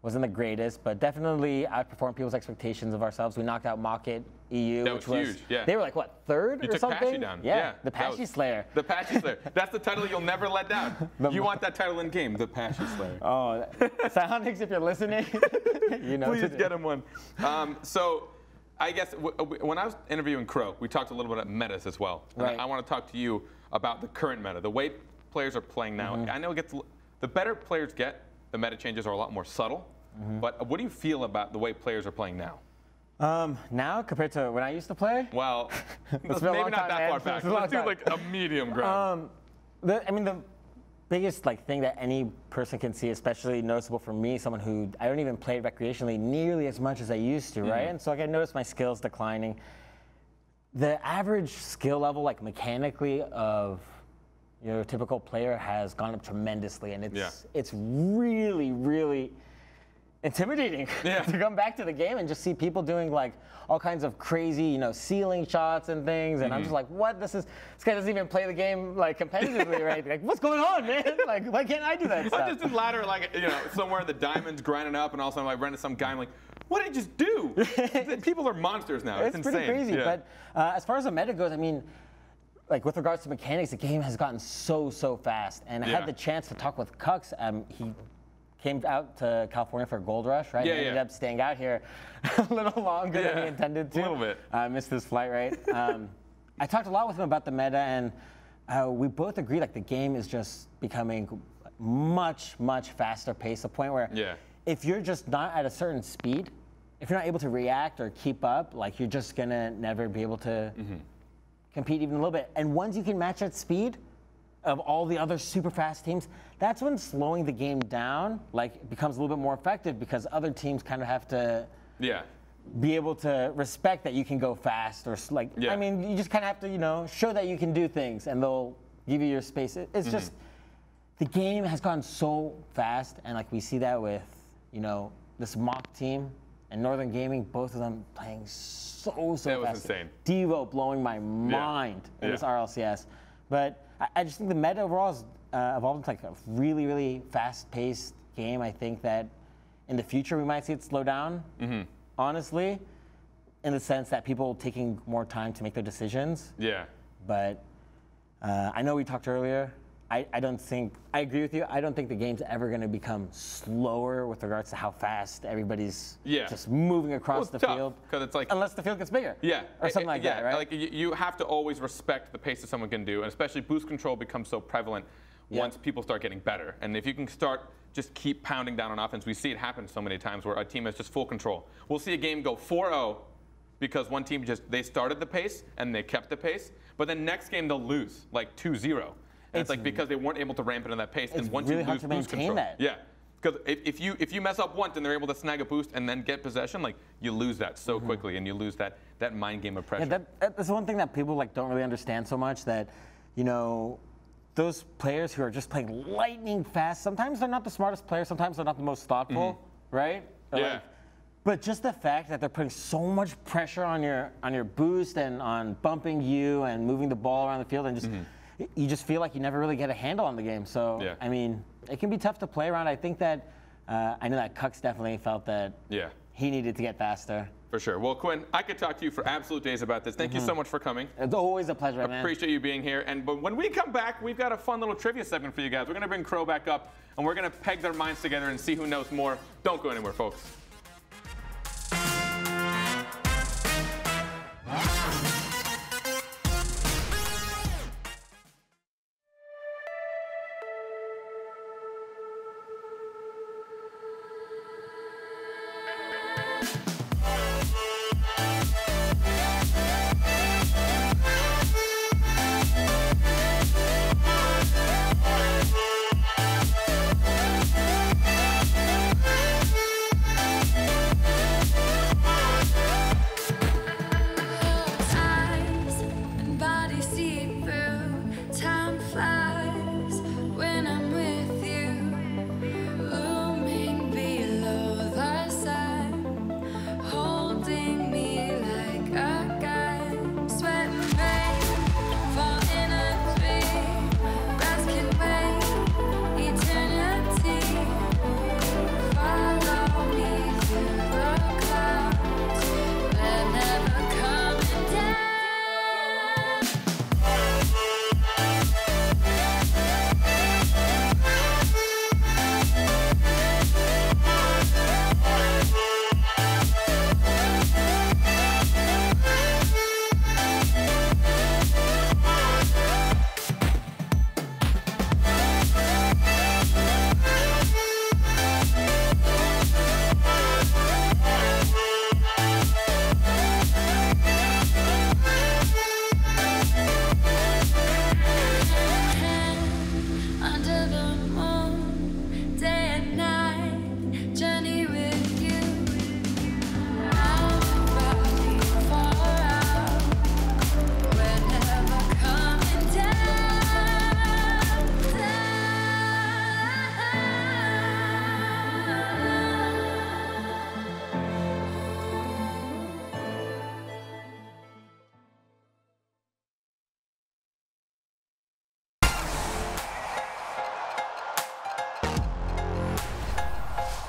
wasn't the greatest, but definitely outperformed people's expectations of ourselves. We knocked out Mocket EU, That which was huge, yeah. They were like, what, 3rd You or took something? Patchy down. Yeah, the that Patchy Slayer. The Patchy Slayer. That's the title you'll never let down. You want that title in game, the Patchy Slayer. Oh, Soundix, if you're listening, you know. Please get him one. So I guess when I was interviewing Crow, we talked a little bit about metas as well. Right. I want to talk to you about the current meta, the way players are playing now. I know the better players get, the meta changes are a lot more subtle. But what do you feel about the way players are playing now? Now compared to when I used to play? Well, It's maybe been a long not time, that man. far back. It's a long Let's do time. like a medium ground. The biggest thing that any person can see, especially noticeable for me, someone who I don't even play recreationally nearly as much as I used to, right? And so I noticed my skills declining. The average skill level, like mechanically, of your typical player has gone up tremendously, and it's really, really intimidating to come back to the game and just see people doing like all kinds of crazy, ceiling shots and things, and I'm just like, what? This guy doesn't even play the game like competitively, right? Like, what's going on, man? Like, why can't I do that I'm stuff? just in ladder, like, somewhere in the diamonds grinding up, and all of a sudden I run into some guy, I'm like, what did he just do? People are monsters now. It's insane. Pretty crazy. Yeah. But as far as the meta goes, I mean, like with regards to mechanics, the game has gotten so fast. And I had the chance to talk with Cux. He came out to California for Gold Rush, right? Yeah, He ended up staying out here a little longer than he intended to. A little bit. Missed his flight, right? I talked a lot with him about the meta, and we both agree like the game is just becoming much faster pace, to the point where if you're just not at a certain speed, if you're not able to react or keep up, like you're just gonna never be able to compete even a little bit. And once you can match that speed of all the other super fast teams, that's when slowing the game down becomes a little bit more effective, because other teams kind of have to be able to respect that you can go fast, or I mean, you just kind of have to show that you can do things, and they'll give you your space. It's just the game has gone so fast, and we see that with this mock team and Northern Gaming, both of them playing so fast. That was insane. Devo blowing my mind in this RLCS. But I just think the meta overall evolved into like a really, really fast-paced game. I think that in the future we might see it slow down, honestly, in the sense that people taking more time to make their decisions. Yeah. But I know we talked earlier. I agree with you. I don't think the game's ever going to become slower with regards to how fast everybody's just moving across the field. Because it's like, unless the field gets bigger. Yeah. Or something like that, right? Like you have to always respect the pace that someone can do, and especially boost control becomes so prevalent once people start getting better. And if you can start just keep pounding down on offense, we see it happen so many times where a team has just full control. We'll see a game go 4-0 because one team they started the pace and they kept the pace, but then next game they'll lose like 2-0. And it's like because they weren't able to ramp it in that pace. It's and once really you hard lose to boost maintain control, that. Yeah, because if you mess up once and they're able to snag a boost and then get possession, like you lose that so quickly and you lose that mind game of pressure. Yeah, that's one thing that people like don't really understand so much. That those players who are just playing lightning fast. Sometimes they're not the smartest players. Sometimes they're not the most thoughtful, right? Or Yeah. But just the fact that they're putting so much pressure on your boost and on bumping you and moving the ball around the field and just. You just feel like you never really get a handle on the game. So, I mean, it can be tough to play around. I think that, I know that Cucks definitely felt that he needed to get faster. For sure. Well, Quinn, I could talk to you for absolute days about this. Thank you so much for coming. It's always a pleasure, man. Appreciate you being here. But when we come back, we've got a fun little trivia segment for you guys. We're going to bring Crow back up, and we're going to peg their minds together and see who knows more. Don't go anywhere, folks.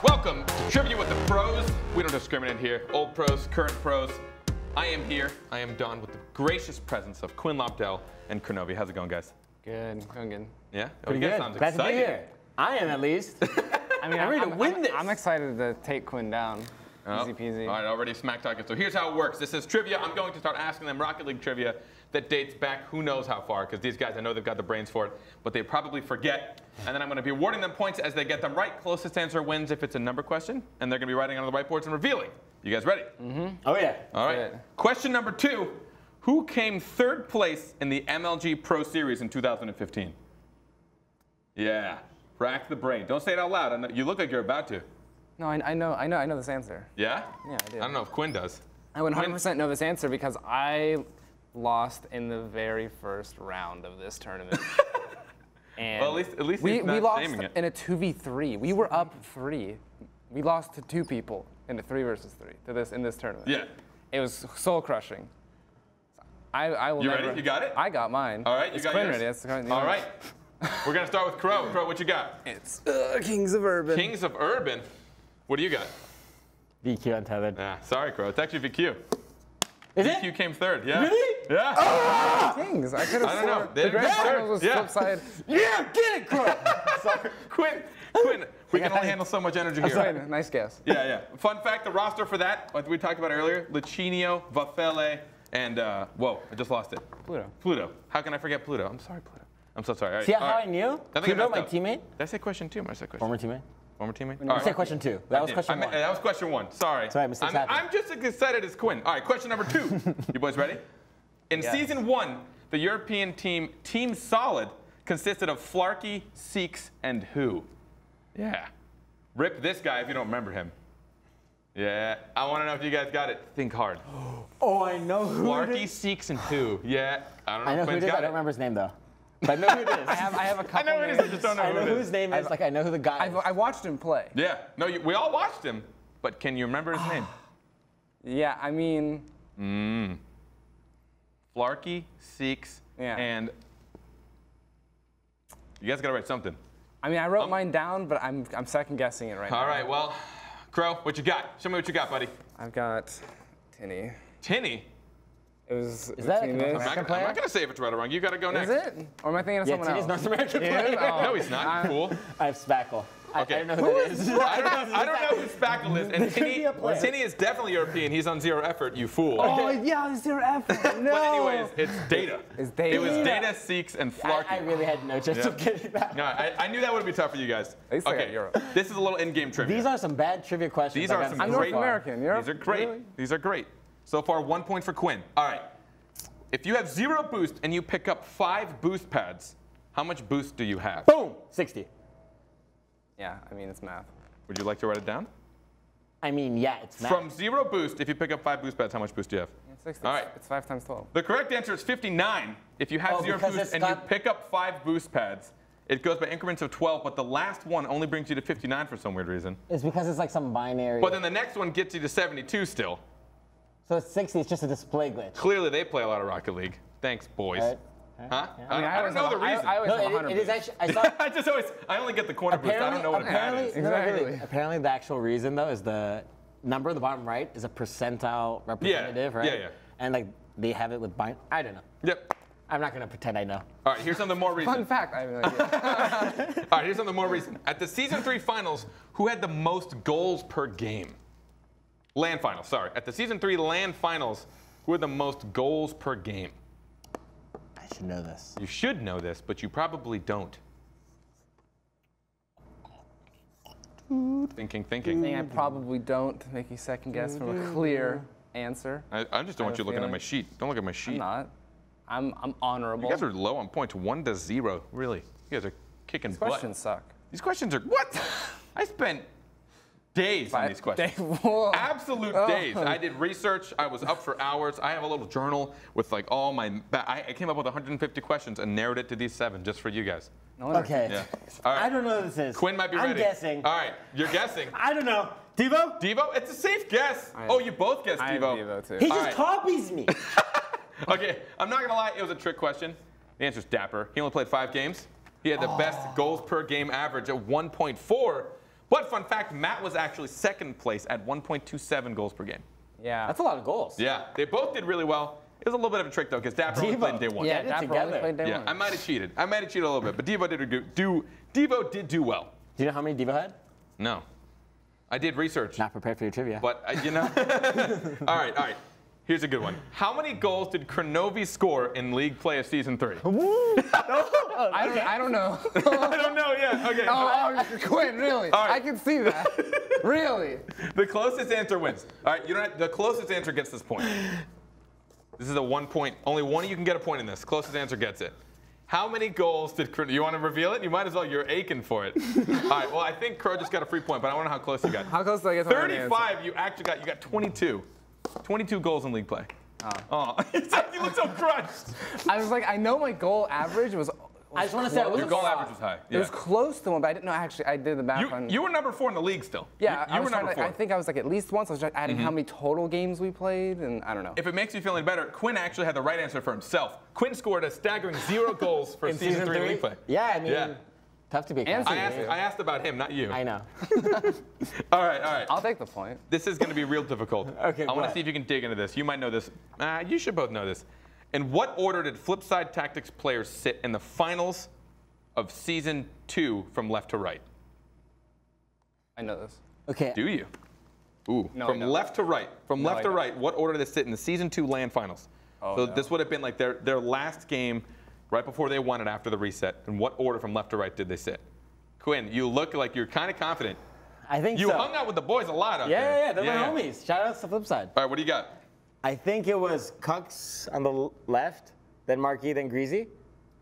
Welcome to Trivia with the Pros. We don't discriminate here. Old pros, current pros. I am here. I am Don with the gracious presence of Quinn Lopdell and Kurnovi. How's it going, guys? Good, going good. Yeah? Pretty you guys good. sounds Glad to be excited. here. I am, at least. I mean, I'm ready to win this. I'm excited to take Quinn down. Oh, Easy peasy. All right, already smack talking. So here's how it works. This is trivia. I'm going to start asking them Rocket League trivia that dates back who knows how far, because these guys, I know they've got the brains for it, but they probably forget. And then I'm going to be awarding them points as they get them right. Closest answer wins if it's a number question, and they're going to be writing on the whiteboards and revealing. You guys ready? Mm-hmm. Oh, yeah. All right. Good. Question number 2. Who came third place in the MLG Pro Series in 2015? Yeah. Rack the brain. Don't say it out loud. I know, you look like you're about to. No, I know this answer. Yeah? Yeah, I do. I don't know if Quinn does. I would 100% know this answer because I lost in the very first round of this tournament. And Well, at least we he's not lost shaming it. in a 2v3. We were up 3. We lost to 2 people in a 3 versus 3 in this tournament. Yeah. It was soul crushing. I will You never. ready? You got it? I got mine. All right, you It's got Quinn yours? ready. That's the All right. We're going to start with Crow. Crow, what you got? It's Kings of Urban. Kings of Urban. What do you got? VQ Untethered. Sorry, Crow. It's actually VQ. Is VQ it? came third. Yeah. Really? Yeah. Kings. I could have I don't know. sworn They the didn't grand get finals was yeah. flip side. Yeah, get it, Crow. Sorry. Quinn, we can only handle so much energy here. Sorry, nice guess. Yeah. Fun fact, the roster for that, like we talked about earlier, Licinio, Vafele, and, whoa, I just lost it. Pluto. How can I forget Pluto? I'm sorry, Pluto. I'm so sorry. All right, See how all right. I knew? I think I Pluto, messed my up. teammate? Did I say question 2 or I said question? Former teammate? Former teammate? You said question 2. That was did. question 1. That was question 1. Sorry. Sorry, mistakes happen. I'm just as excited as Quinn. All right, question number 2. You boys ready? In season 1, the European team, Team Solid, consisted of Flarky, Seeks, and who? Yeah. Rip this guy if you don't remember him. Yeah. I want to know if you guys got it. Think hard. Oh, I know who it Flarky, is. Seeks, and who? Yeah. I don't know I know if who it Quinn's is. I got don't it. remember his name, though. But I know who it is. I have a I couple know who it is. I just don't know I know who it who is. his name is. Like, I know who the guy is. I watched him play. Yeah. No, we all watched him, but can you remember his name? Yeah, I mean. Flarky, Seeks, and you guys gotta write something. I mean, I wrote mine down, but I'm second guessing it right now. All right, well, Crow, what you got? Show me what you got, buddy. I've got Tinny. Tinny? It was. Is that a I'm American not player? gonna say if it's right or wrong. You gotta go Is next. it? Or am I thinking of Yeah, someone Tinny's else? North American He player. is? Oh. No, he's not. Cool. I have Spackle. I Okay. don't know who that is. I don't know who Spackle is. And could be a player. Tinny is definitely European. He's on 0 effort, you fool. Oh, yeah, it's your effort. No. But anyways, it's Data. It's Data. It was Data, Seeks, and Flarky. I really had no chance of getting that. No, I knew that would be tough for you guys. least I got Okay, Europe. this is a little in-game trivia. These are some bad trivia questions. These are I got some I'm so great. North far. American. Europe? These are great. Really? These are great. So far, 1 point for Quinn. All right. If you have 0 boost and you pick up 5 boost pads, how much boost do you have? Boom! 60. Yeah, I mean, it's math. Would you like to write it down? I mean, yeah, it's math. From 0 boost, if you pick up 5 boost pads, how much boost do you have? It's 60. All right. It's 5 times 12. The correct answer is 59. If you have Oh, 0 because boost it's and you got- pick up 5 boost pads, it goes by increments of 12, but the last one only brings you to 59 for some weird reason. It's because it's like some binary. But then the next one gets you to 72 still. So it's 60. It's just a display glitch. Clearly, they play a lot of Rocket League. Thanks, boys. Right? Huh? I mean, I don't know the reason. I always have No, 100 it is boost. actually. I saw. I only get the corner boost. I don't know what a pad is. No, really, Exactly. apparently, the actual reason though is the number in the bottom right is a percentile representative, right? yeah. And like they have it with I don't know. Yep. I'm not gonna pretend I know. All right, here's something more recent. Fun fact, I have no idea. All right, here's something more recent. At the season 3 finals, who had the most goals per game? LAN finals, sorry. At the season 3 LAN finals, who had the most goals per game? I should know this. You should know this, but you probably don't. Thinking. Thing I probably don't to make you second guess from a clear answer. I just don't want you looking at my sheet. Don't look at my sheet. I'm not. I'm honorable. You guys are low on points, 1 to 0. Really, you guys are kicking These butt. questions suck. These questions are what? I spent days on these questions. Whoa. Absolute days. I did research. I was up for hours. I have a little journal with like all my. I came up with 150 questions and narrowed it to these 7 just for you guys. No wonder. Okay. Yeah. All right. I don't know what this is. Quinn might be I'm ready. guessing. All right, you're guessing. I don't know. Devo? Devo, it's a safe guess. Oh, you both guessed I have Devo. Devo too. He All just right. copies me. Okay, I'm not gonna lie, it was a trick question. The answer's Dapper. He only played 5 games. He had the best goals per game average at 1.4. But fun fact, Matt was actually second place at 1.27 goals per game. Yeah. That's a lot of goals. Yeah, they both did really well. It was a little bit of a trick though, because Dapper only Devo. played day 1. Yeah, Get it Dapper together. only played day Yeah, 1. I might have cheated. I might have cheated a little bit, but Devo did do well. Do you know how many Devo had? No, I did research, Not prepared for your trivia. but you know. All right. Here's a good one. How many goals did Kronovi score in League Play of Season 3? I don't know. I don't know yet. Okay. Oh, Quinn, really? All right. I can see that. Really? The closest answer wins. All right, the closest answer gets this point. This is a 1 point. Only one of you can get a point in this. Closest answer gets it. How many goals did Crow? You want to reveal it? You might as well. You're aching for it. All right. Well, I think Crow just got a free point, but I want to know how close you got. How close did I get to my answer? 35. You actually got. You got 22. 22 goals in league play. Oh. You look so crushed. I was like, I know my goal average was I just want to say it was Your goal average was high. It was close to one, but I didn't know. Actually, I did the math on. You were number 4 in the league still. Yeah, you were trying number 4. I think I was like at least once. I was just adding how many total games we played, and I don't know. If it makes you feel any better, Quinn actually had the right answer for himself. Quinn scored a staggering 0 goals for season 3 league play. Yeah, I mean, tough to be. And I asked about him, not you. I know. All right. I'll take the point. This is going to be real difficult. Okay, I want to what? see if you can dig into this. You might know this. You should both know this. In what order did Flipside Tactics players sit in the finals of season 2 from left to right? I know this. Okay. Do you? Ooh, No, from I don't. left to right. From No, left I to don't. right, what order did they sit in the season 2 LAN finals? Oh, so no. this would have been like their last game right before they won it after the reset. In what order from left to right did they sit? Quinn, you look like you're kind of confident. I think You so. hung out with the boys a lot out there. Yeah, they're my homies. Shout out to the flip side. All right, what do you got? I think it was Cux on the left, then Marquis, then Greasy.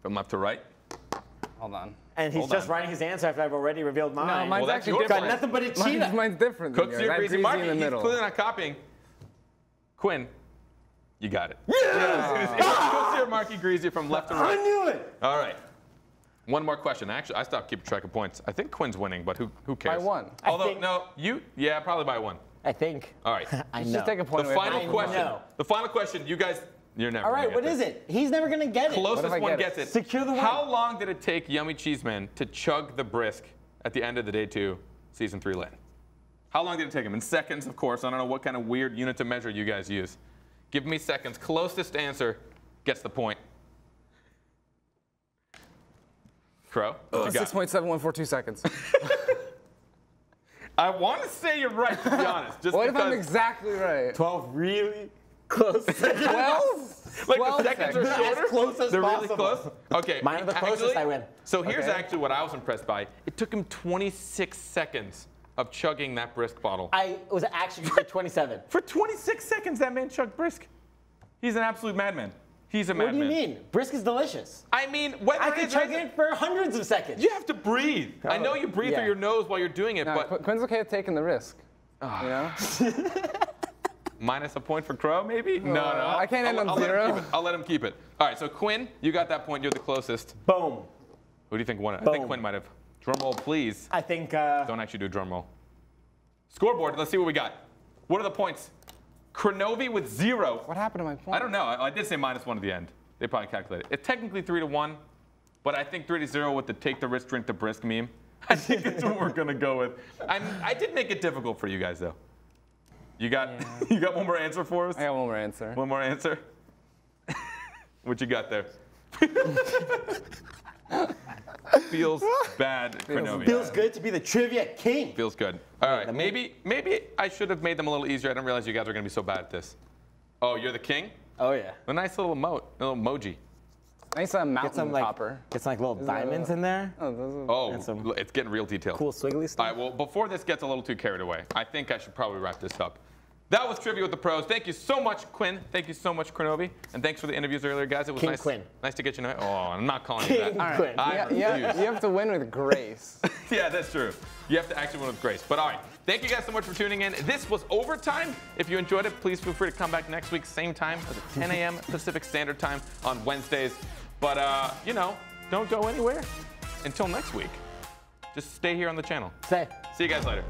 From left to right? Hold on. And he's Hold just on. writing his answer after I've already revealed mine. No, mine's Well, that's actually your different. Got nothing but a cheetah. Mine's different than Cooks, yours. you're I have Greasy. Greasy Marky, in the he's middle. clearly not copying. Quinn, you got it. Yes! It was Cooks here, Marky, Greasy from left to I right. knew it. All right. One more question. Actually, I stopped keeping track of points. I think Quinn's winning, but who cares? By 1. Although, think- no, yeah, probably by 1. I think. All right. I Let's know. just take a point The away final from question. know. The final question. You guys, you're never All gonna right, get what this. is it? He's never going to get it. Closest What if I one get gets it? it. Secure the win. How long did it take Yummy Cheeseman to chug the brisk at the end of the day 2 season 3 LAN? How long did it take him? In seconds, of course. I don't know what kind of weird unit to measure you guys use. Give me seconds. Closest answer gets the point. Crow, what you got? 6.7142 seconds. I want to say you're right, to be honest. Just What if I'm because, exactly right? 12 really close seconds. 12? like 12 the seconds are seconds. shorter. As close as They're possible. really close. Okay. Mine are the closest, actually- I win. So here's Okay. actually what I was impressed by. It took him 26 seconds of chugging that brisk bottle. I was actually like 27. For 26 seconds, that man chugged brisk. He's an absolute madman. He's a What do madman. you mean? Brisk is delicious. I mean, whether I it could is chug or it for hundreds of seconds. you have to breathe. I know you breathe Yeah. through your nose while you're doing it, No, but Quinn's okay with taking the risk. You know? minus a point for Crow, maybe? No. I can't end on I'll let him 0. keep it. I'll let him keep it. All right, so Quinn, you got that point. You're the closest. Boom. Who do you think won it? I think Boom. Quinn might have. Drum roll, please. I think. Don't actually do a drum roll. Scoreboard, let's see what we got. What are the points? Kronovi with 0. What happened to my point? I don't know. I did say -1 at the end. They probably calculated it. It's technically 3-1, but I think 3-0 with the take the risk, drink the brisk meme. I think that's what we're gonna go with. I did make it difficult for you guys though. You got you got one more answer for us? I got one more answer. One more answer? What you got there? Feels bad, Kronovi. Feels good to be the trivia king. Feels good. All right, maybe I should have made them a little easier. I didn't realize you guys were gonna be so bad at this. Oh, you're the king? Oh yeah. A nice little emote, a little emoji. Nice Get mountain some like topper. get some like little diamonds in there. Oh, those are Oh, And some it's getting real detailed. Cool swiggly All stuff. right, well, before this gets a little too carried away, I think I should probably wrap this up. That was Trivia with the Pros. Thank you so much, Quinn. Thank you so much, Kronovi. And thanks for the interviews earlier, guys. It was King nice, Quinn. nice to get you. Oh, I'm not calling you King that. Quinn. I refuse. you have to win with grace. Yeah, that's true. You have to actually win with grace. But all right, thank you guys so much for tuning in. This was Overtime. If you enjoyed it, please feel free to come back next week, same time, at 10 a.m. Pacific Standard Time on Wednesdays. But, you know, don't go anywhere until next week. Just stay here on the channel. Say. See you guys later.